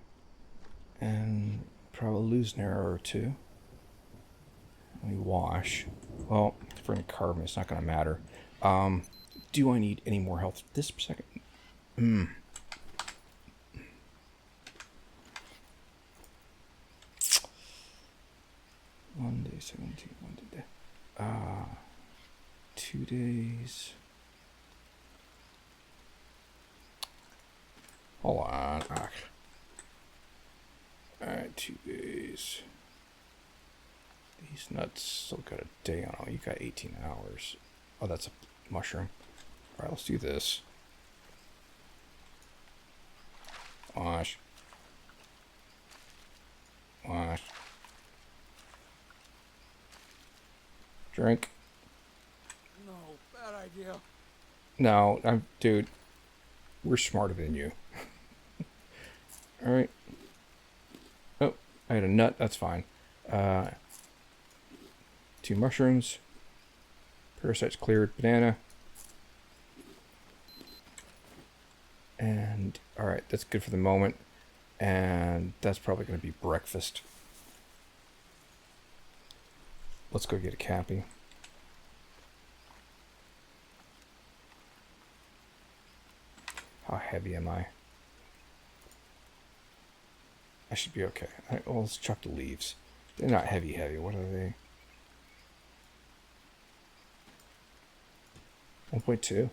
And probably lose an arrow or two. Let me wash. Well, if we're gonna carve him, it's not gonna matter. Do I need any more health this second? One day, 17, 1 day. 2 days. Hold on. Alright, 2 days. These nuts still got a day on them. You got 18 hours. Oh, that's a mushroom. Alright, let's do this. Wash. Wash. Drink. No, bad idea. No, dude. We're smarter than you. Alright. Oh, I had a nut. That's fine. 2 mushrooms. Parasites cleared. Banana. And, alright, that's good for the moment. And that's probably going to be breakfast. Let's go get a cappy. How heavy am I? I should be okay. Well, let's chuck the leaves. They're not heavy. What are they? 1.2?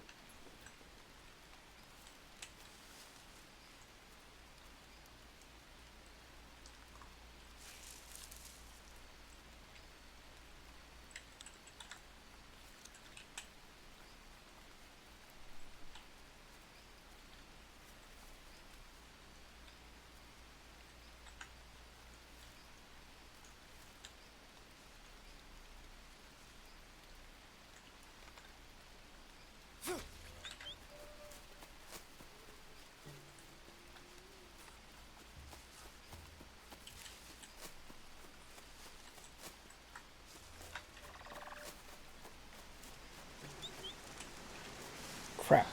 Crap.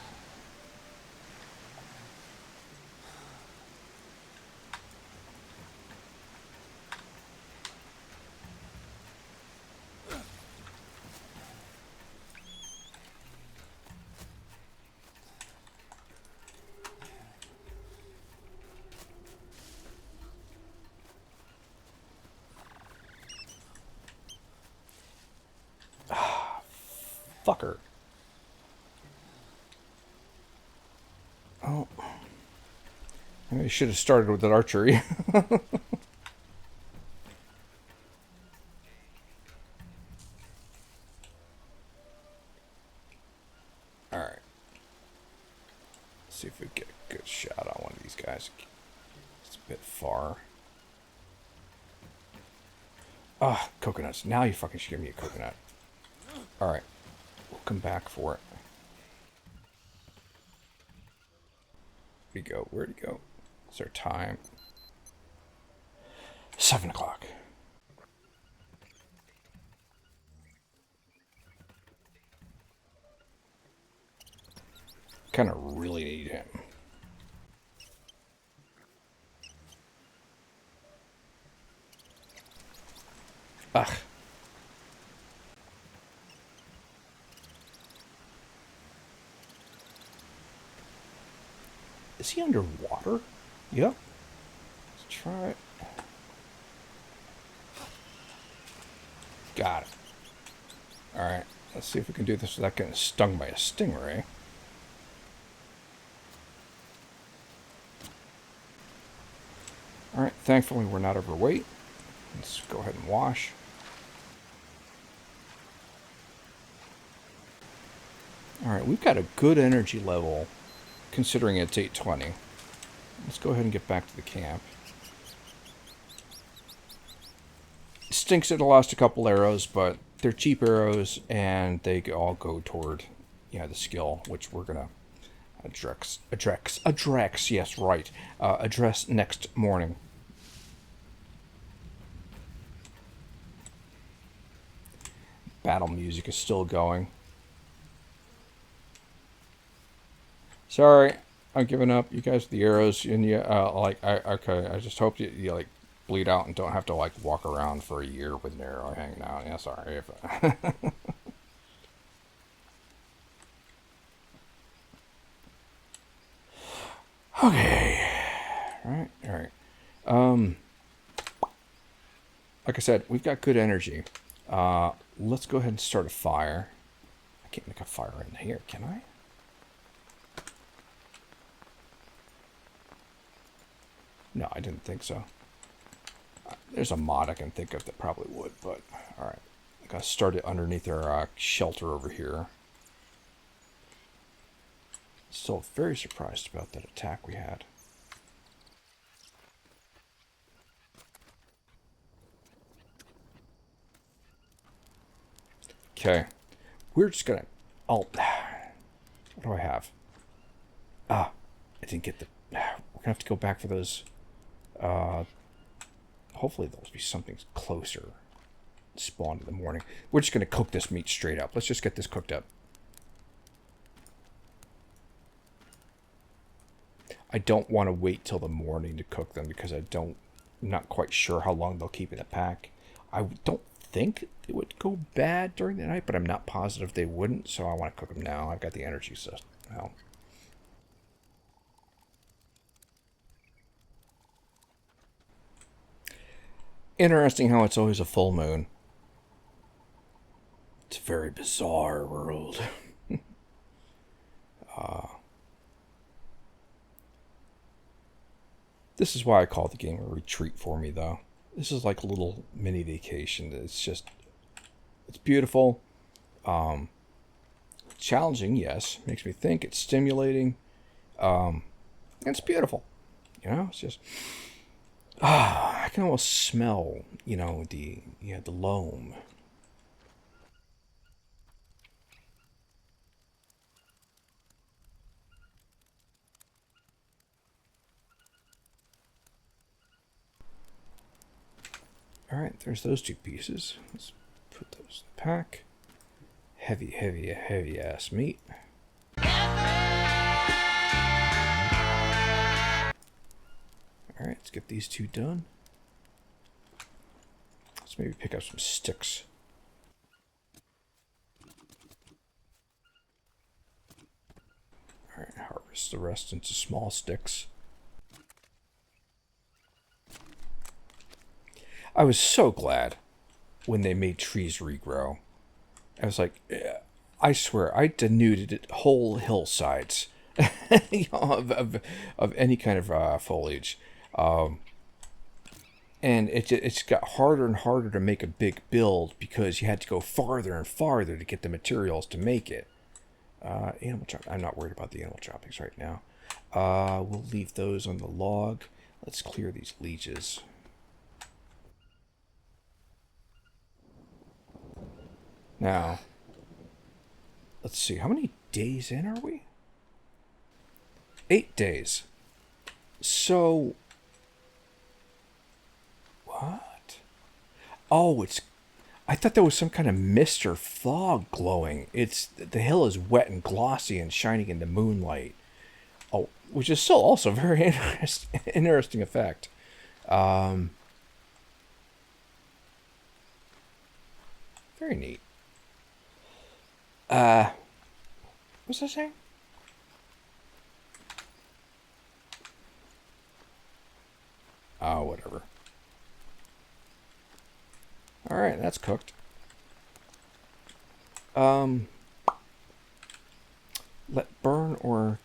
Fucker. Oh. I should have started with that archery. Alright. See if we get a good shot on one of these guys. It's a bit far. Ah, coconuts. Now you fucking should give me a coconut. Alright. We'll come back for it. Where'd he go? Where'd he go? It's our time. 7 o'clock. Kind of really need him. Ugh. Is he underwater? Yep. try it. Got it. Alright, let's see if we can do this without getting stung by a stingray. Alright, thankfully we're not overweight. Let's go ahead and wash. Alright, we've got a good energy level considering it's 8:20. Let's go ahead and get back to the camp. It stinks that I lost a couple arrows, but they're cheap arrows and they all go toward, the skill, which we're gonna address, yes, right, address next morning. Battle music is still going. Sorry, I'm giving up. You guys with the arrows, and okay. I just hope you like bleed out and don't have to like walk around for a year with an arrow hanging out. Yeah, sorry. Okay. All right. Like I said, we've got good energy. Let's go ahead and start a fire. I can't make a fire in here, can I? No, I didn't think so. There's a mod I can think of that probably would, but alright. I'm going to start it underneath our shelter over here. Still very surprised about that attack we had. Okay. We're just going to... what do I have? I didn't get the... We're going to have to go back for those... hopefully there'll be something closer spawned in the morning. We're just going to cook this meat straight up. Let's just get this cooked up. I don't want to wait till the morning to cook them because I'm not quite sure how long they'll keep in a pack. I don't think it would go bad during the night, but I'm not positive they wouldn't, so I want to cook them now. I've got the energy system. Well, interesting how it's always a full moon. It's a very bizarre world. This is why I call the game a retreat for me, though. This is like a little mini vacation. It's beautiful. Challenging, yes. Makes me think. It's stimulating. And it's beautiful. It's just... I can almost smell, the loam. Alright, there's those two pieces. Let's put those in the pack. Heavy ass meat. Alright, let's get these two done. Let's maybe pick up some sticks. Alright, harvest the rest into small sticks. I was so glad when they made trees regrow. I was like, I swear, I denuded whole hillsides of any kind of foliage. And it's got harder and harder to make a big build because you had to go farther and farther to get the materials to make it. Animal chop. I'm not worried about the animal choppings right now. We'll leave those on the log. Let's clear these leeches. Now, let's see. How many days in are we? 8 days. So, what? Oh, I thought there was some kind of mist or fog glowing. The hill is wet and glossy and shining in the moonlight. Oh, which is still also a very interesting effect. Very neat. What's that saying? Oh, whatever. Alright, that's cooked. Let burn or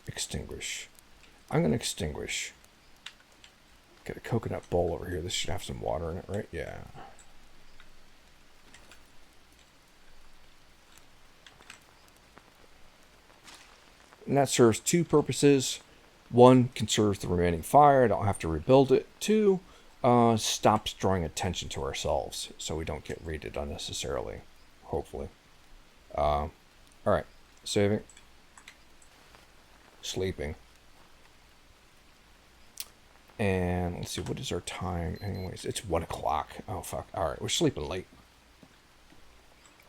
extinguish. I'm going to extinguish. Got a coconut bowl over here. This should have some water in it, right? Yeah. And that serves two purposes. One, conserves the remaining fire. I don't have to rebuild it. Two, stops drawing attention to ourselves so we don't get raided unnecessarily. Hopefully. Alright. Saving. Sleeping. And let's see, what is our time? Anyways, it's 1 o'clock. Oh, fuck. Alright, we're sleeping late.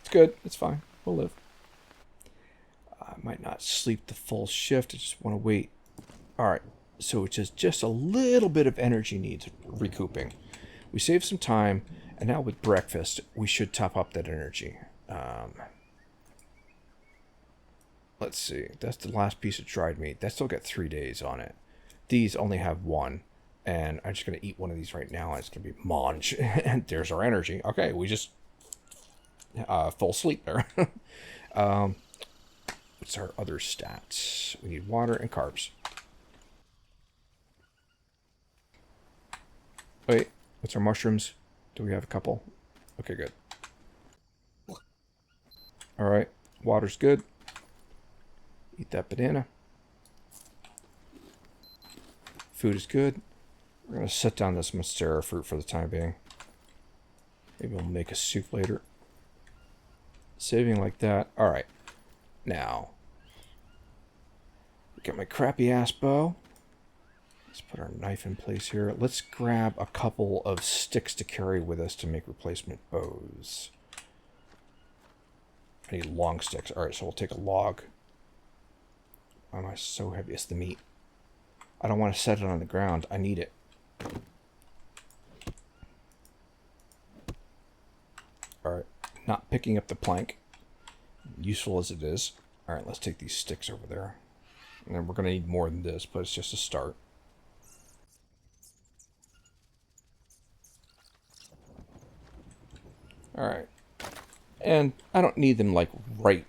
It's good. It's fine. We'll live. I might not sleep the full shift. I just want to wait. Alright, so it's just a little bit of energy needs recouping. We saved some time, and now with breakfast, we should top up that energy. Let's see. That's the last piece of dried meat. That still got 3 days on it. These only have 1. And I'm just going to eat one of these right now. It's going to be mange. And there's our energy. Okay, we just... full sleep there. What's our other stats? We need water and carbs. Wait, what's our mushrooms? Do we have a couple? Okay, good. Alright, water's good. Eat that banana. Food is good. We're going to set down this monstera fruit for the time being. Maybe we'll make a soup later. Saving like that. Alright. Now. Get my crappy ass bow. Let's put our knife in place here. Let's grab a couple of sticks to carry with us to make replacement bows. I need long sticks. Alright, so we'll take a log. Why am I so heavy? It's the meat. I don't want to set it on the ground. I need it. Alright, not picking up the plank. Useful as it is. Alright, let's take these sticks over there. And then we're going to need more than this, but it's just a start. Alright. And I don't need them, like, right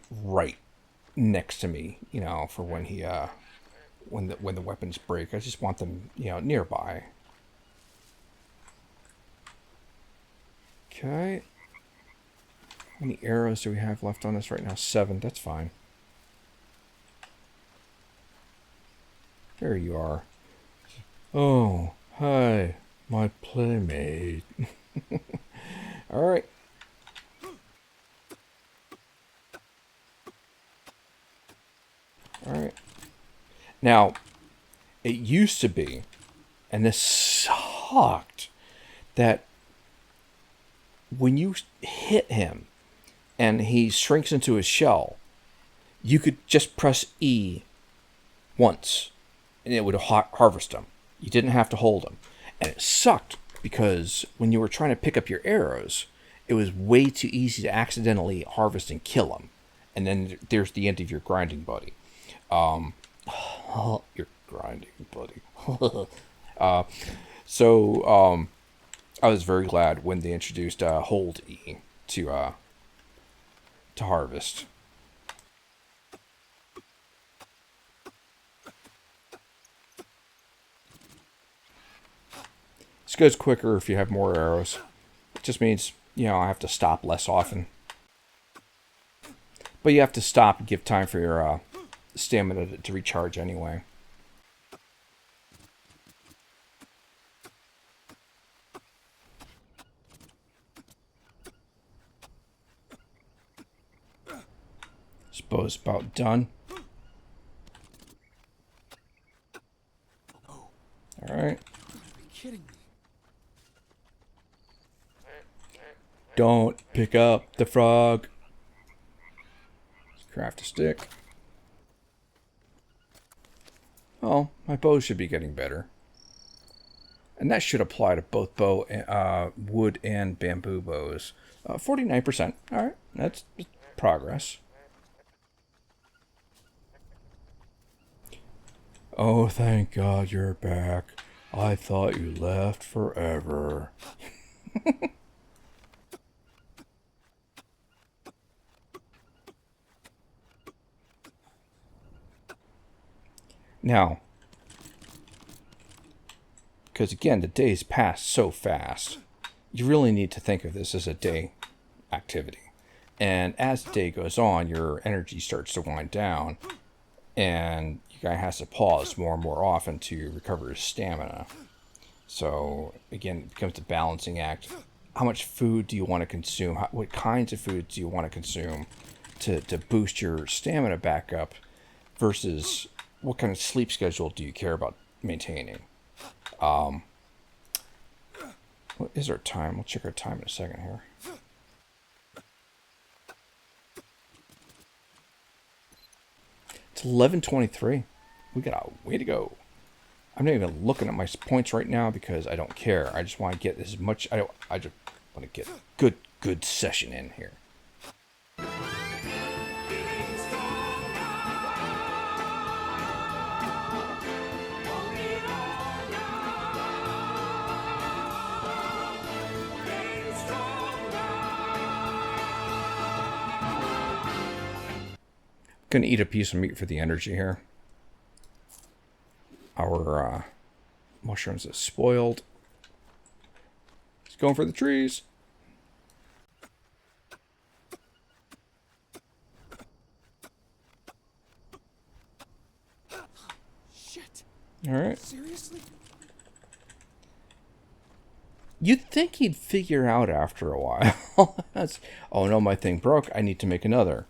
next to me, you know, for when he, when the weapons break. I just want them, you know, nearby. Okay. How many arrows do we have left on us right now? 7. That's fine. There you are. Oh, hi, my playmate. Alright. Alright. Now, it used to be, and this sucked, that when you hit him and he shrinks into his shell, you could just press E once and it would harvest him. You didn't have to hold him. And it sucked because when you were trying to pick up your arrows, it was way too easy to accidentally harvest and kill him. And then there's the end of your grinding buddy. Your grinding buddy. So I was very glad when they introduced hold E to harvest. This goes quicker if you have more arrows. It just means, you know, I have to stop less often. But you have to stop and give time for your stamina to recharge anyway. Suppose about done. Alright. Kidding me. Don't pick up the frog. Let's craft a stick. Oh, my bow should be getting better. And that should apply to both wood and bamboo bows. 49%. Alright, that's progress. Oh, thank God you're back. I thought you left forever. Now, because again, the days pass so fast, you really need to think of this as a day activity. And as the day goes on, your energy starts to wind down, and your guy has to pause more and more often to recover his stamina. So, again, it becomes a balancing act. How much food do you want to consume? What kinds of food do you want to consume to boost your stamina back up versus what kind of sleep schedule do you care about maintaining? What is our time? We'll check our time in a second here. It's 11:23. We got a way to go. I'm not even looking at my points right now because I don't care. I just want to get as much. I just want to get good session in here. Gonna eat a piece of meat for the energy here. Our mushrooms is spoiled. He's going for the trees. Shit. All right. Seriously? You'd think he'd figure out after a while. Oh no, my thing broke. I need to make another.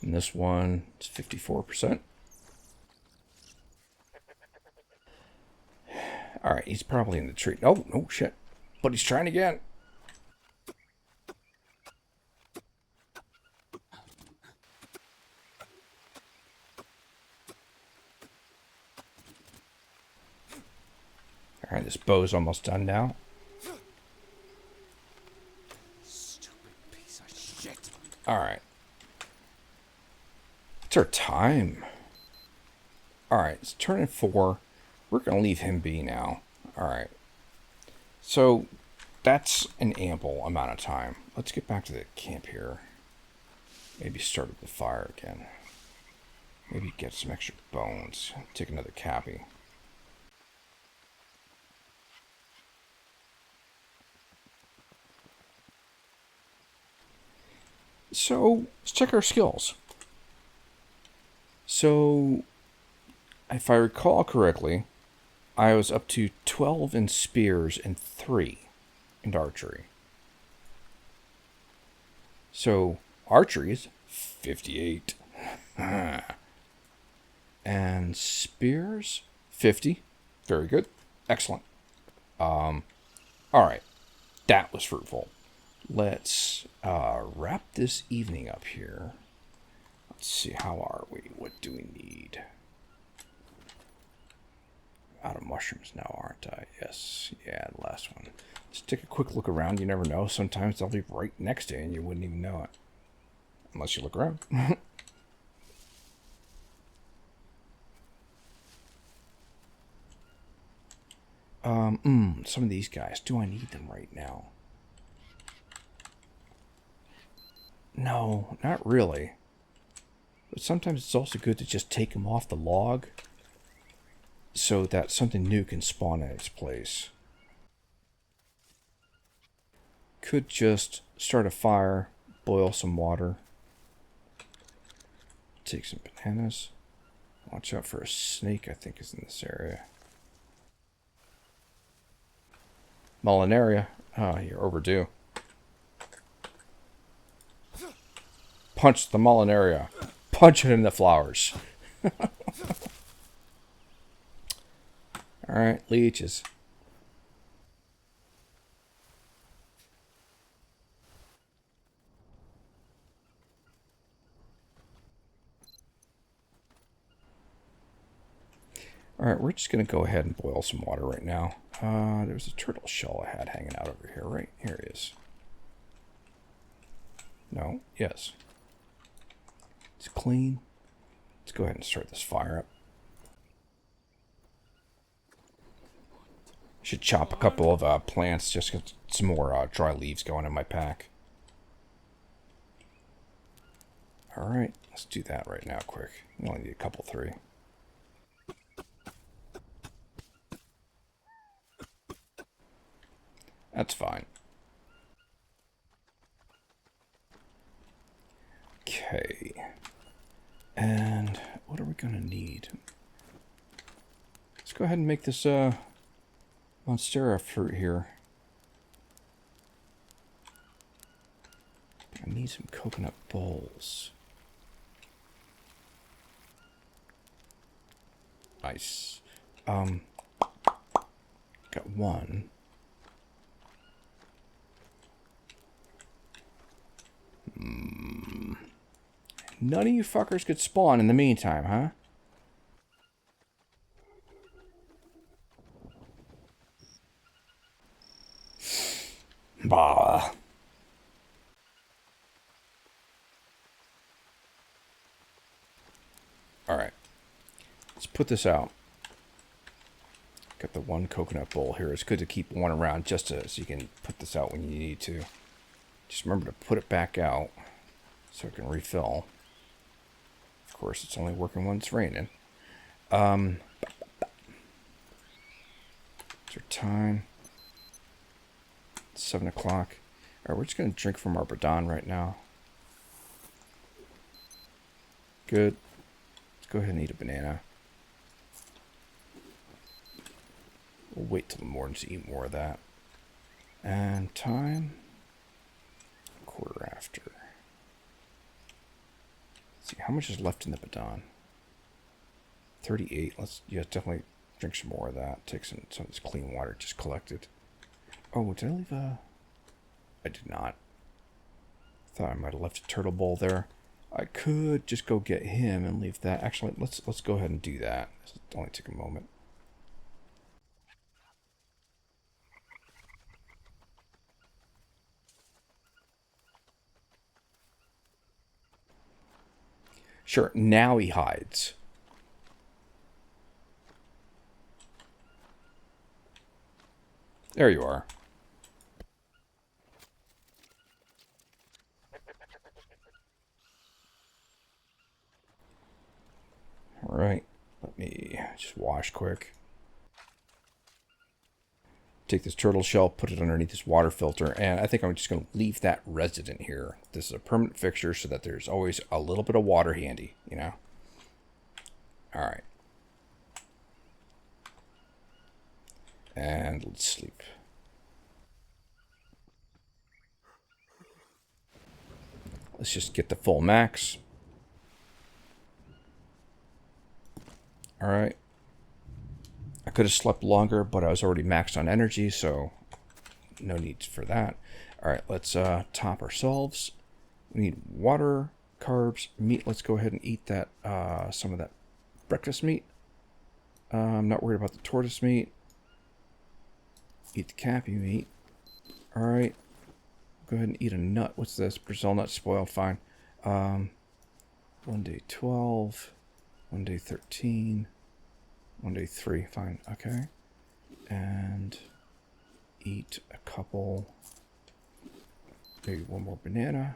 And this one is 54%. All right, he's probably in the tree. Oh, no shit. But he's trying again. All right, this bow's almost done now. Stupid piece of shit. All right. It's our time. All right, it's turning 4. We're going to leave him be now. All right. So that's an ample amount of time. Let's get back to the camp here. Maybe start up the fire again. Maybe get some extra bones. Take another cappy. So let's check our skills. So, if I recall correctly, I was up to 12 in spears and 3 in archery. So, archery is 58. And spears, 50. Very good. Excellent. Alright. That was fruitful. Let's wrap this evening up here. Let's see, how are we? What do we need? Out of mushrooms now, aren't I? Yes. Yeah, the last one. Let's take a quick look around. You never know. Sometimes they'll be right next to you and you wouldn't even know it. Unless you look around. Some of these guys. Do I need them right now? No, not really. But sometimes it's also good to just take them off the log so that something new can spawn in its place. Could just start a fire, boil some water, take some bananas. Watch out for a snake, I think, is in this area. Mulinaria. Ah, you're overdue. Punch the mulinaria. Punch it in the flowers. Alright, leeches. Alright, we're just going to go ahead and boil some water right now. There's a turtle shell I had hanging out over here, right? Here it is. No, yes. It's clean. Let's go ahead and start this fire up. Should chop a couple of plants, just get some more dry leaves going in my pack. Alright, let's do that right now quick. We only need a couple, 3. That's fine. Okay. And what are we going to need? Let's go ahead and make this Monstera fruit here. I need some coconut bowls. Nice. Got one. None of you fuckers could spawn in the meantime, huh? Bah. Alright. Let's put this out. Got the one coconut bowl here. It's good to keep one around just so you can put this out when you need to. Just remember to put it back out so it can refill. Of course, it's only working when it's raining. What's our time? 7 o'clock. Alright, we're just going to drink from our Badon right now. Good. Let's go ahead and eat a banana. We'll wait till the morning to eat more of that. And time? 1/4 after. Let's see, how much is left in the Badon? 38. Let's, yeah, definitely drink some more of that. Take some of this clean water just collected. Oh, did I leave a... I did not. Thought I might have left a turtle bowl there. I could just go get him and leave that. Actually, let's go ahead and do that. It'll only take a moment. Sure, now he hides. There you are. Alright, let me just wash quick. Take this turtle shell, put it underneath this water filter, and I think I'm just going to leave that resident here. This is a permanent fixture so that there's always a little bit of water handy, you know? Alright. And let's sleep. Let's just get the full max. Alright. I could have slept longer, but I was already maxed on energy, so no need for that. Alright, let's top ourselves. We need water, carbs, meat. Let's go ahead and eat that some of that breakfast meat. I'm not worried about the tortoise meat. Eat the cappy meat. Alright. Go ahead and eat a nut. What's this? Brazil nut spoiled. Fine. 1 day 12. 1 day 13. 1 day 3. Fine. Okay. And eat a couple. Maybe one more banana.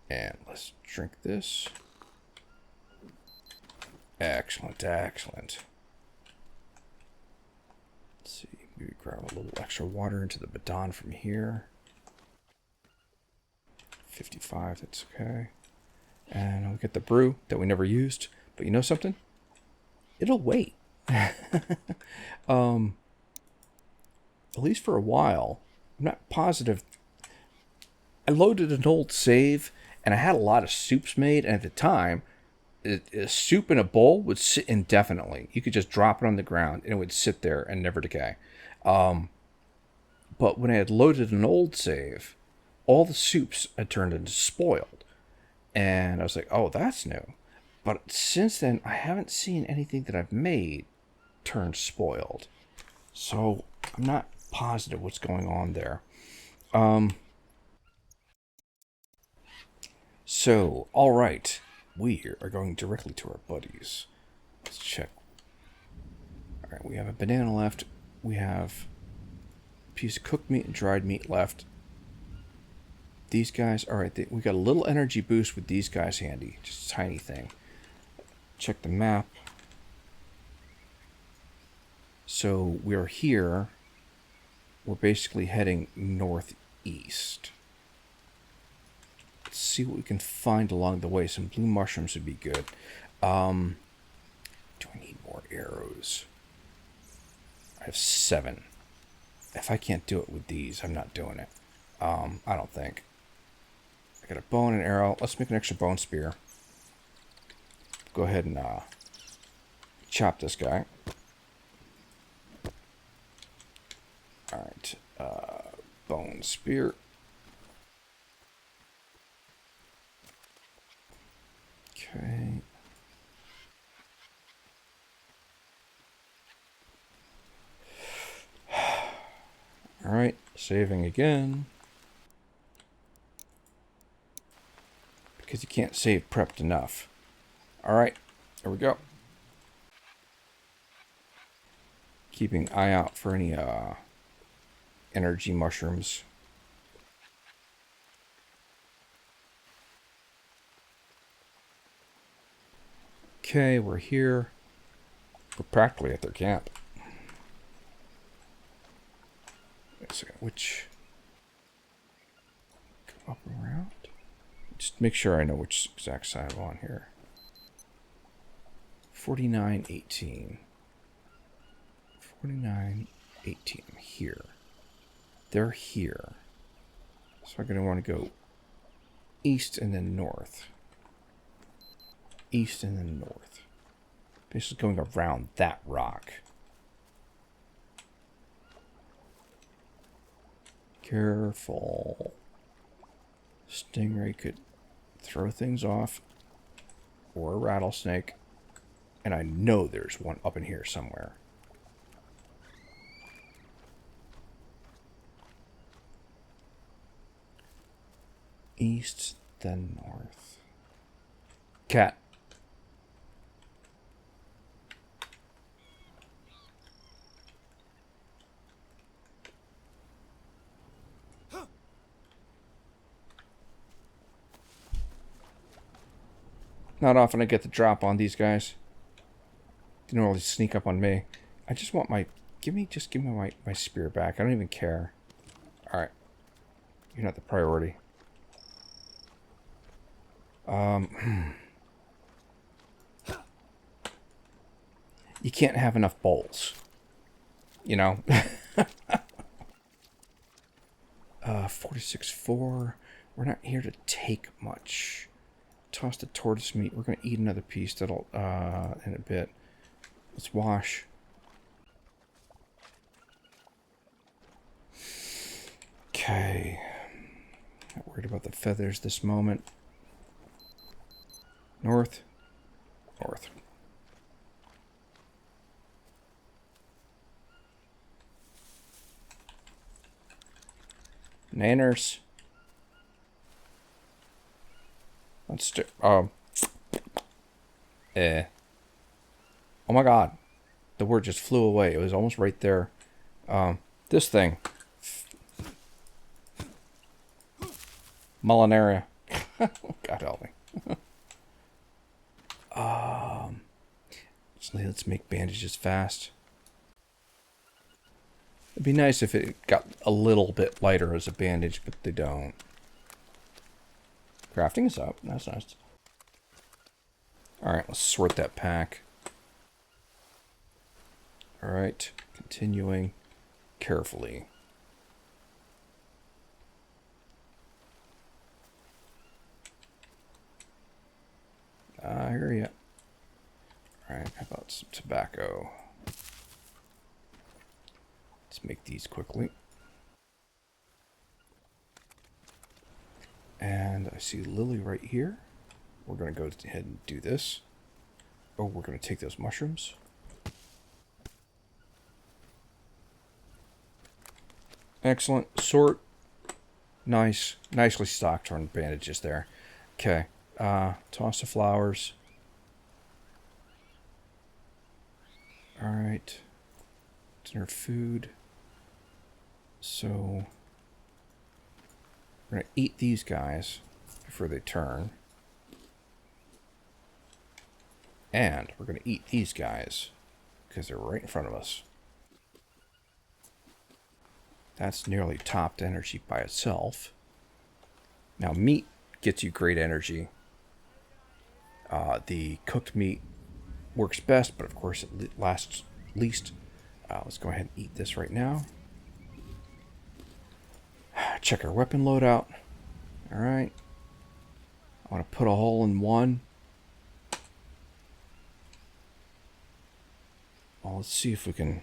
And let's drink this. Excellent. Excellent. Let's see. Maybe grab a little extra water into the Badon from here. 55. That's okay. And I'll get the brew that we never used. But you know something? It'll wait. At least for a while. I'm not positive. I loaded an old save, and I had a lot of soups made. And at the time, a soup in a bowl would sit indefinitely. You could just drop it on the ground, and it would sit there and never decay. But when I had loaded an old save, all the soups had turned into spoiled. And I was like, oh, that's new. But since then, I haven't seen anything that I've made turn spoiled. So I'm not positive what's going on there. So, alright. We are going directly to our buddies. Let's check. Alright, we have a banana left. We have a piece of cooked meat and dried meat left. These guys, alright, we got a little energy boost with these guys handy. Just a tiny thing. Check the map. So we're here. We're basically heading northeast. Let's see what we can find along the way. Some blue mushrooms would be good. Do I need more arrows? I have 7. If I can't do it with these, I'm not doing it. I don't think. I got a bow and an arrow. Let's make an extra bone spear. Go ahead and chop this guy. Alright. Bone spear. Okay. Alright, saving again. Because you can't save prepped enough. Alright, there we go. Keeping an eye out for any energy mushrooms. Okay, we're here. We're practically at their camp. Wait a second, which... Go up and around? Just make sure I know which exact side I'm on here. 4918. 4918. I'm here. They're here. So I'm going to want to go east and then north. East and then north. Basically going around that rock. Careful. Stingray could throw things off. Or a rattlesnake. And I know there's one up in here somewhere. East, then north. Cat. Not often I get the drop on these guys. They don't really sneak up on me. I just want my... Give me my spear back. I don't even care. Alright. You're not the priority. You can't have enough bowls. You know? 46.4. We're not here to take much. Toss the tortoise meat. We're going to eat another piece. That'll, in a bit. Let's wash. Okay. Not worried about the feathers this moment. North. North. Nanners. Let's do... Oh my god. The word just flew away. It was almost right there. This thing. Mulinaria. God help me. Let's make bandages fast. It'd be nice if it got a little bit lighter as a bandage, but they don't. Crafting is up. That's nice. Alright, let's sort that pack. Alright, continuing carefully. I hear ya. Alright, how about some tobacco? Let's make these quickly. And I see Lily right here. We're going to go ahead and do this. Oh, we're going to take those mushrooms. Excellent. Sort. Nice. Nicely stocked on bandages there. Okay. Toss the flowers. Alright. Dinner food. So we're going to eat these guys before they turn. And we're going to eat these guys because they're right in front of us. That's nearly topped energy by itself. Now, meat gets you great energy. The cooked meat works best, but of course it lasts least. Let's go ahead and eat this right now. Check our weapon loadout. Alright. I want to put a hole in one. Well, let's see if we can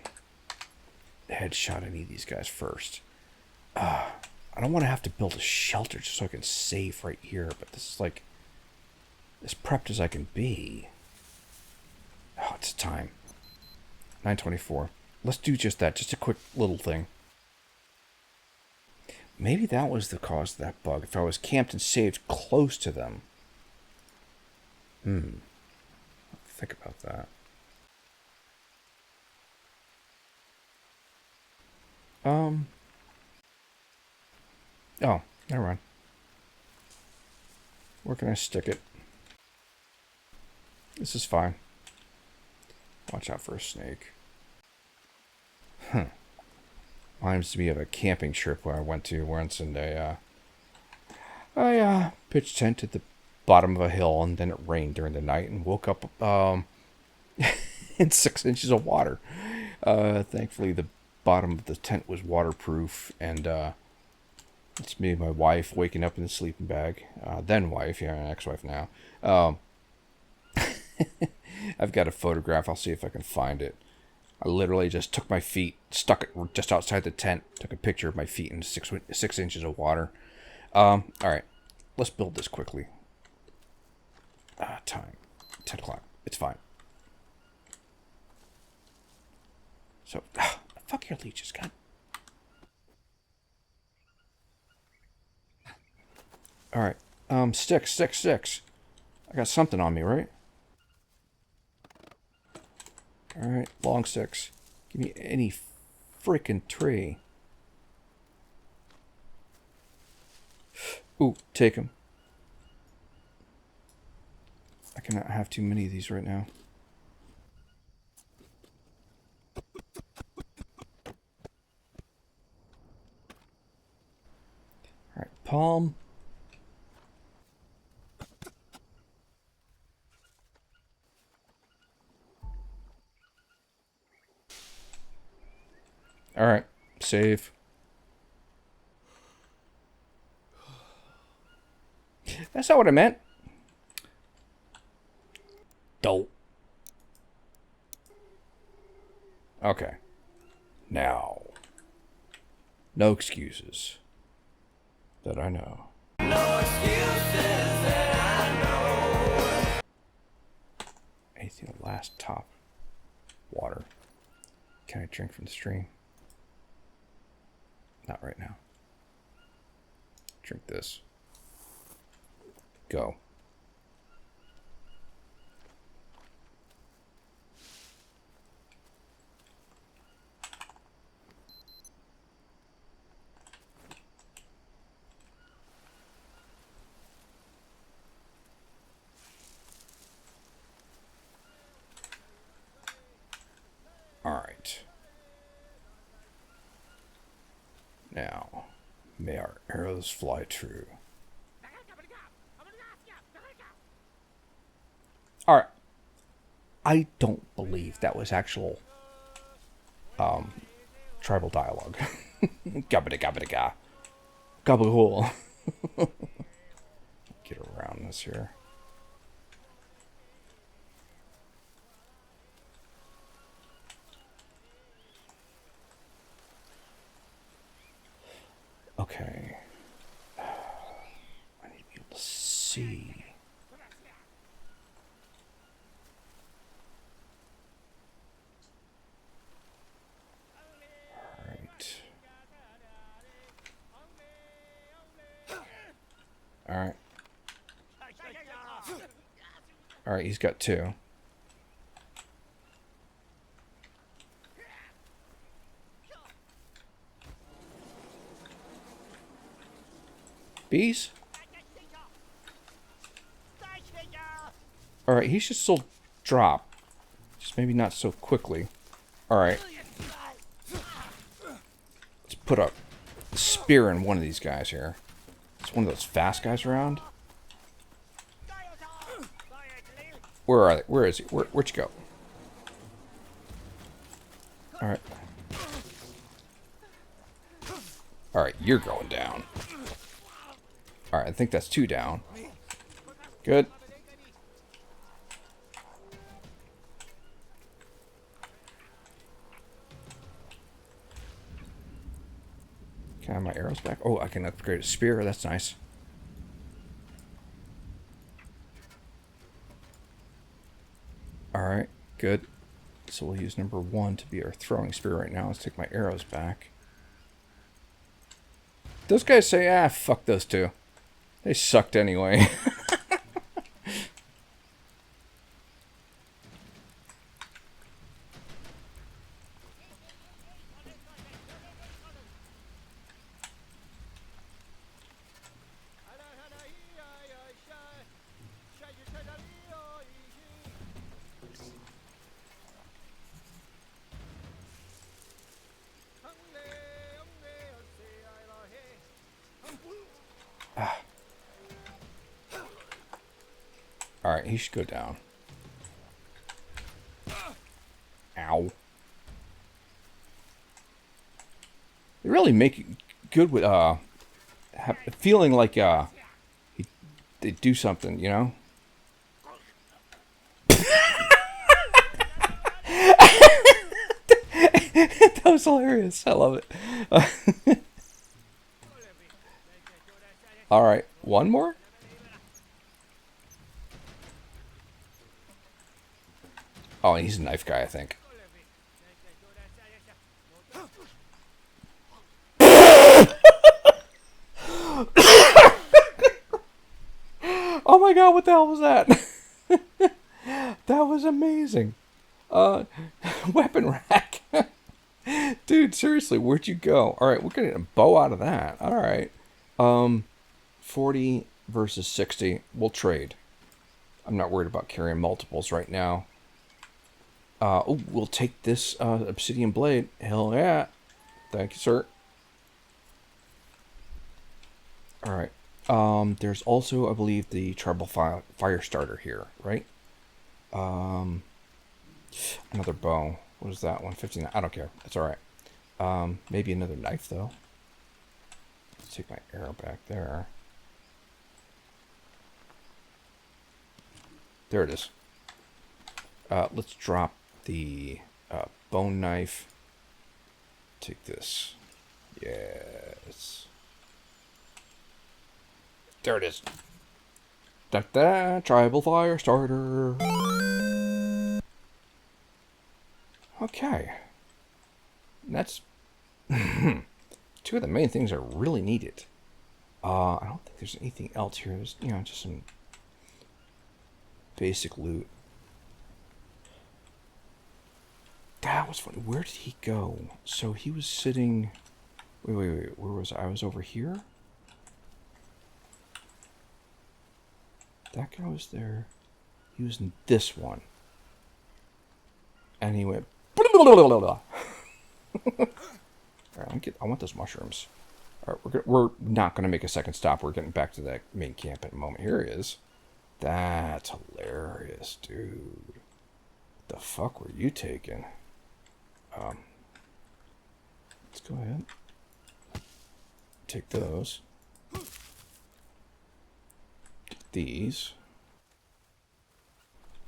headshot any of these guys first. I don't want to have to build a shelter just so I can save right here, but this is like as prepped as I can be. Oh, it's time. 9:24. Let's do just that. Just a quick little thing. Maybe that was the cause of that bug. If I was camped and saved close to them. Think about that. Oh, never mind. Where can I stick it? This is fine. Watch out for a snake. Reminds me of a camping trip where I went to once, and I pitched tent at the bottom of a hill, and then it rained during the night, and woke up in 6 inches of water. Thankfully, the bottom of the tent was waterproof, and it's me and my wife waking up in the sleeping bag. Then wife, yeah, ex-wife now. I've got a photograph. I'll see if I can find it. I literally just took my feet, stuck it just outside the tent, took a picture of my feet in 6 inches of water. All right, let's build this quickly. Time, 10 o'clock. It's fine. So, fuck your leeches, God. All right, sticks. I got something on me, right? All right, long sticks. Give me any freaking tree. Ooh, take them. I cannot have too many of these right now. All right, palm. All right, save. That's not what I meant. Dope. Okay. Now. No excuses. That I know. No excuses that I know. Anything that lasts top. Water. Can I drink from the stream? Not right now. Drink this. Go. All right. Now, may our arrows fly true. All right. I don't believe that was actual tribal dialogue. Gabbada-gabbada-ga. Gabagool. Get around this here. Okay. I need to be able to see. Alright. Alright. Alright, he's got 2. Bees? Alright, he should still drop. Just maybe not so quickly. Alright. Let's put a spear in one of these guys here. It's one of those fast guys around. Where are they? Where is he? Where'd you go? Alright. Alright, you're going down. Alright, I think that's 2 down. Good. Can I have my arrows back? Oh, I can upgrade a spear. That's nice. Alright, good. So we'll use number 1 to be our throwing spear right now. Let's take my arrows back. Those guys say, ah, fuck those 2. They sucked anyway. Alright, he should go down. Ow. They really make it good with, feeling like, they do something, you know? That was hilarious. I love it. Alright, one more? Oh, he's a knife guy, I think. Oh my god, what the hell was that? That was amazing. Weapon rack. Dude, seriously, where'd you go? Alright, we're getting a bow out of that. Alright. 40 versus 60. We'll trade. I'm not worried about carrying multiples right now. Oh, we'll take this obsidian blade. Hell yeah. Thank you, sir. Alright. There's also, I believe, the tribal fire starter here, right? Another bow. What is that? 159. I don't care. That's alright. Maybe another knife, though. Let's take my arrow back there. There it is. Let's drop the bone knife. Take this. Yes. There it is. Da-da, tribal fire starter. Okay. That's two of the main things I really needed. I don't think there's anything else here. There's, you know, just some basic loot. That was funny. Where did he go? So he was sitting... Wait. Where was I? I was over here? That guy was there. He was in this one. And he went... Alright, I want those mushrooms. Alright, we're not going to make a second stop. We're getting back to that main camp in a moment. Here he is. That's hilarious, dude. What the fuck were you taking? Let's go ahead. Take those. Take these.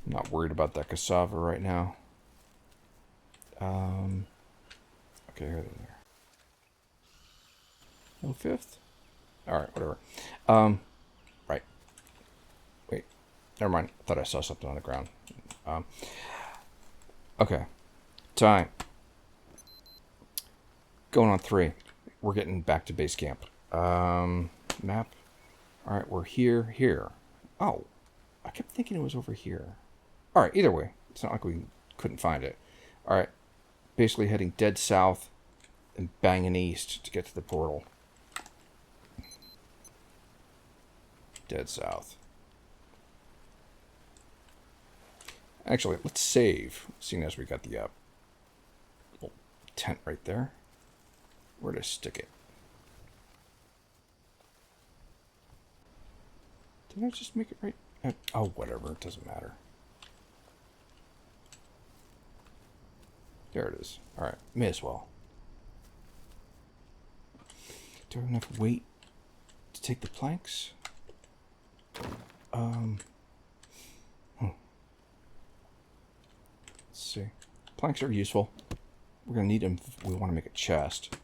I'm not worried about that cassava right now. Okay, here they are. No fifth? Alright, whatever. Right. Wait. Never mind. I thought I saw something on the ground. Okay. Time. Going on 3. We're getting back to base camp. Map. Alright, we're here. Oh. I kept thinking it was over here. All right, either way, it's not like we couldn't find it. All right, basically heading dead south and banging east to get to the portal. Dead south. Actually, let's save, seeing as we got the little tent right there. Where to stick it? Did I just make it right? Oh, whatever. It doesn't matter. There it is. All right. May as well. Do I have enough weight to take the planks? Let's see. Planks are useful. We're going to need them if we want to make a chest.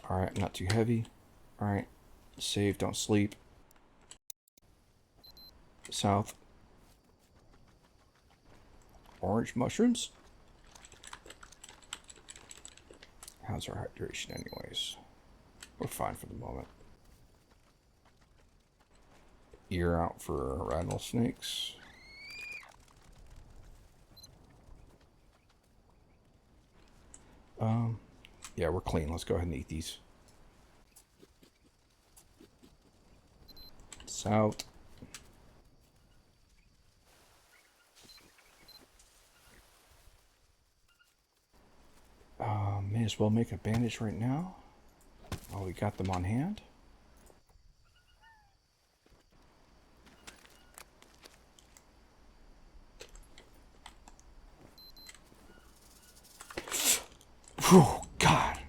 All right. Not too heavy. All right. Save. Don't sleep. South. Orange mushrooms. How's our hydration anyways? We're fine for the moment. Ear out for rattlesnakes. Yeah, we're clean. Let's go ahead and eat these. South. May as well make a bandage right now while we got them on hand. Whew, God.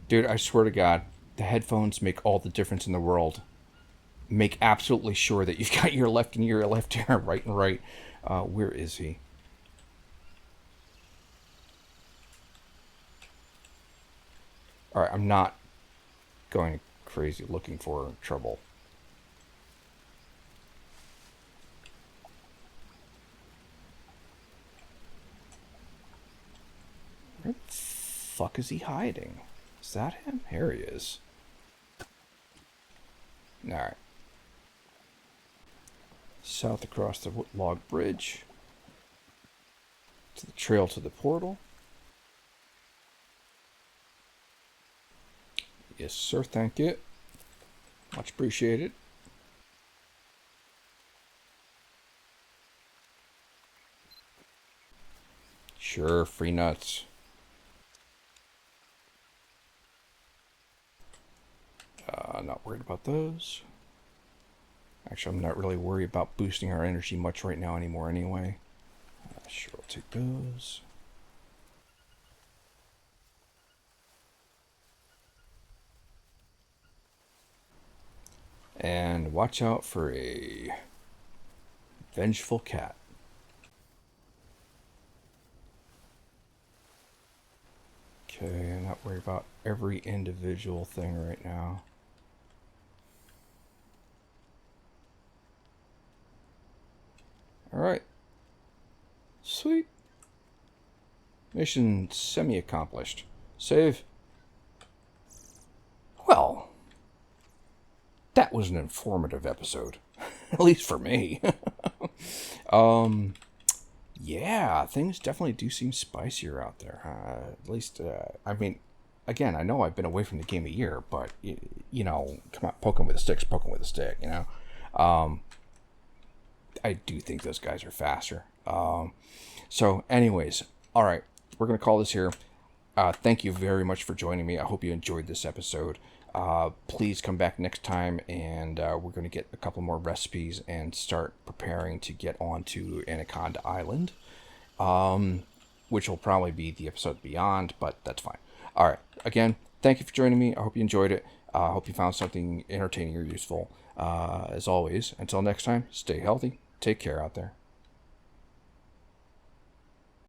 Dude, I swear to God, the headphones make all the difference in the world. Make absolutely sure that you've got your left ear, right and right. Where is he? Alright, I'm not going crazy looking for trouble. Where the fuck is he hiding? Is that him? Here he is. Alright. South across the log bridge. To the trail to the portal. Yes, sir. Thank you. Much appreciated. Sure, free nuts. Not worried about those. Actually, I'm not really worried about boosting our energy much right now anymore anyway. Sure, I'll take those. And watch out for a vengeful cat. Okay, not worried about every individual thing right now. Alright. Sweet. Mission semi-accomplished. Save. Well, that was an informative episode. At least for me. Yeah, things definitely do seem spicier out there. At least, I mean, again, I know I've been away from the game a year, but, you know, come on, poking with a stick's poking with a stick, you know? I do think those guys are faster. So anyways, all right, we're going to call this here. Thank you very much for joining me. I hope you enjoyed this episode. Please come back next time, and we're going to get a couple more recipes and start preparing to get onto Anaconda Island, which will probably be the episode beyond, but that's fine. All right, again, thank you for joining me. I hope you enjoyed it. I hope you found something entertaining or useful. As always, until next time, stay healthy. Take care out there.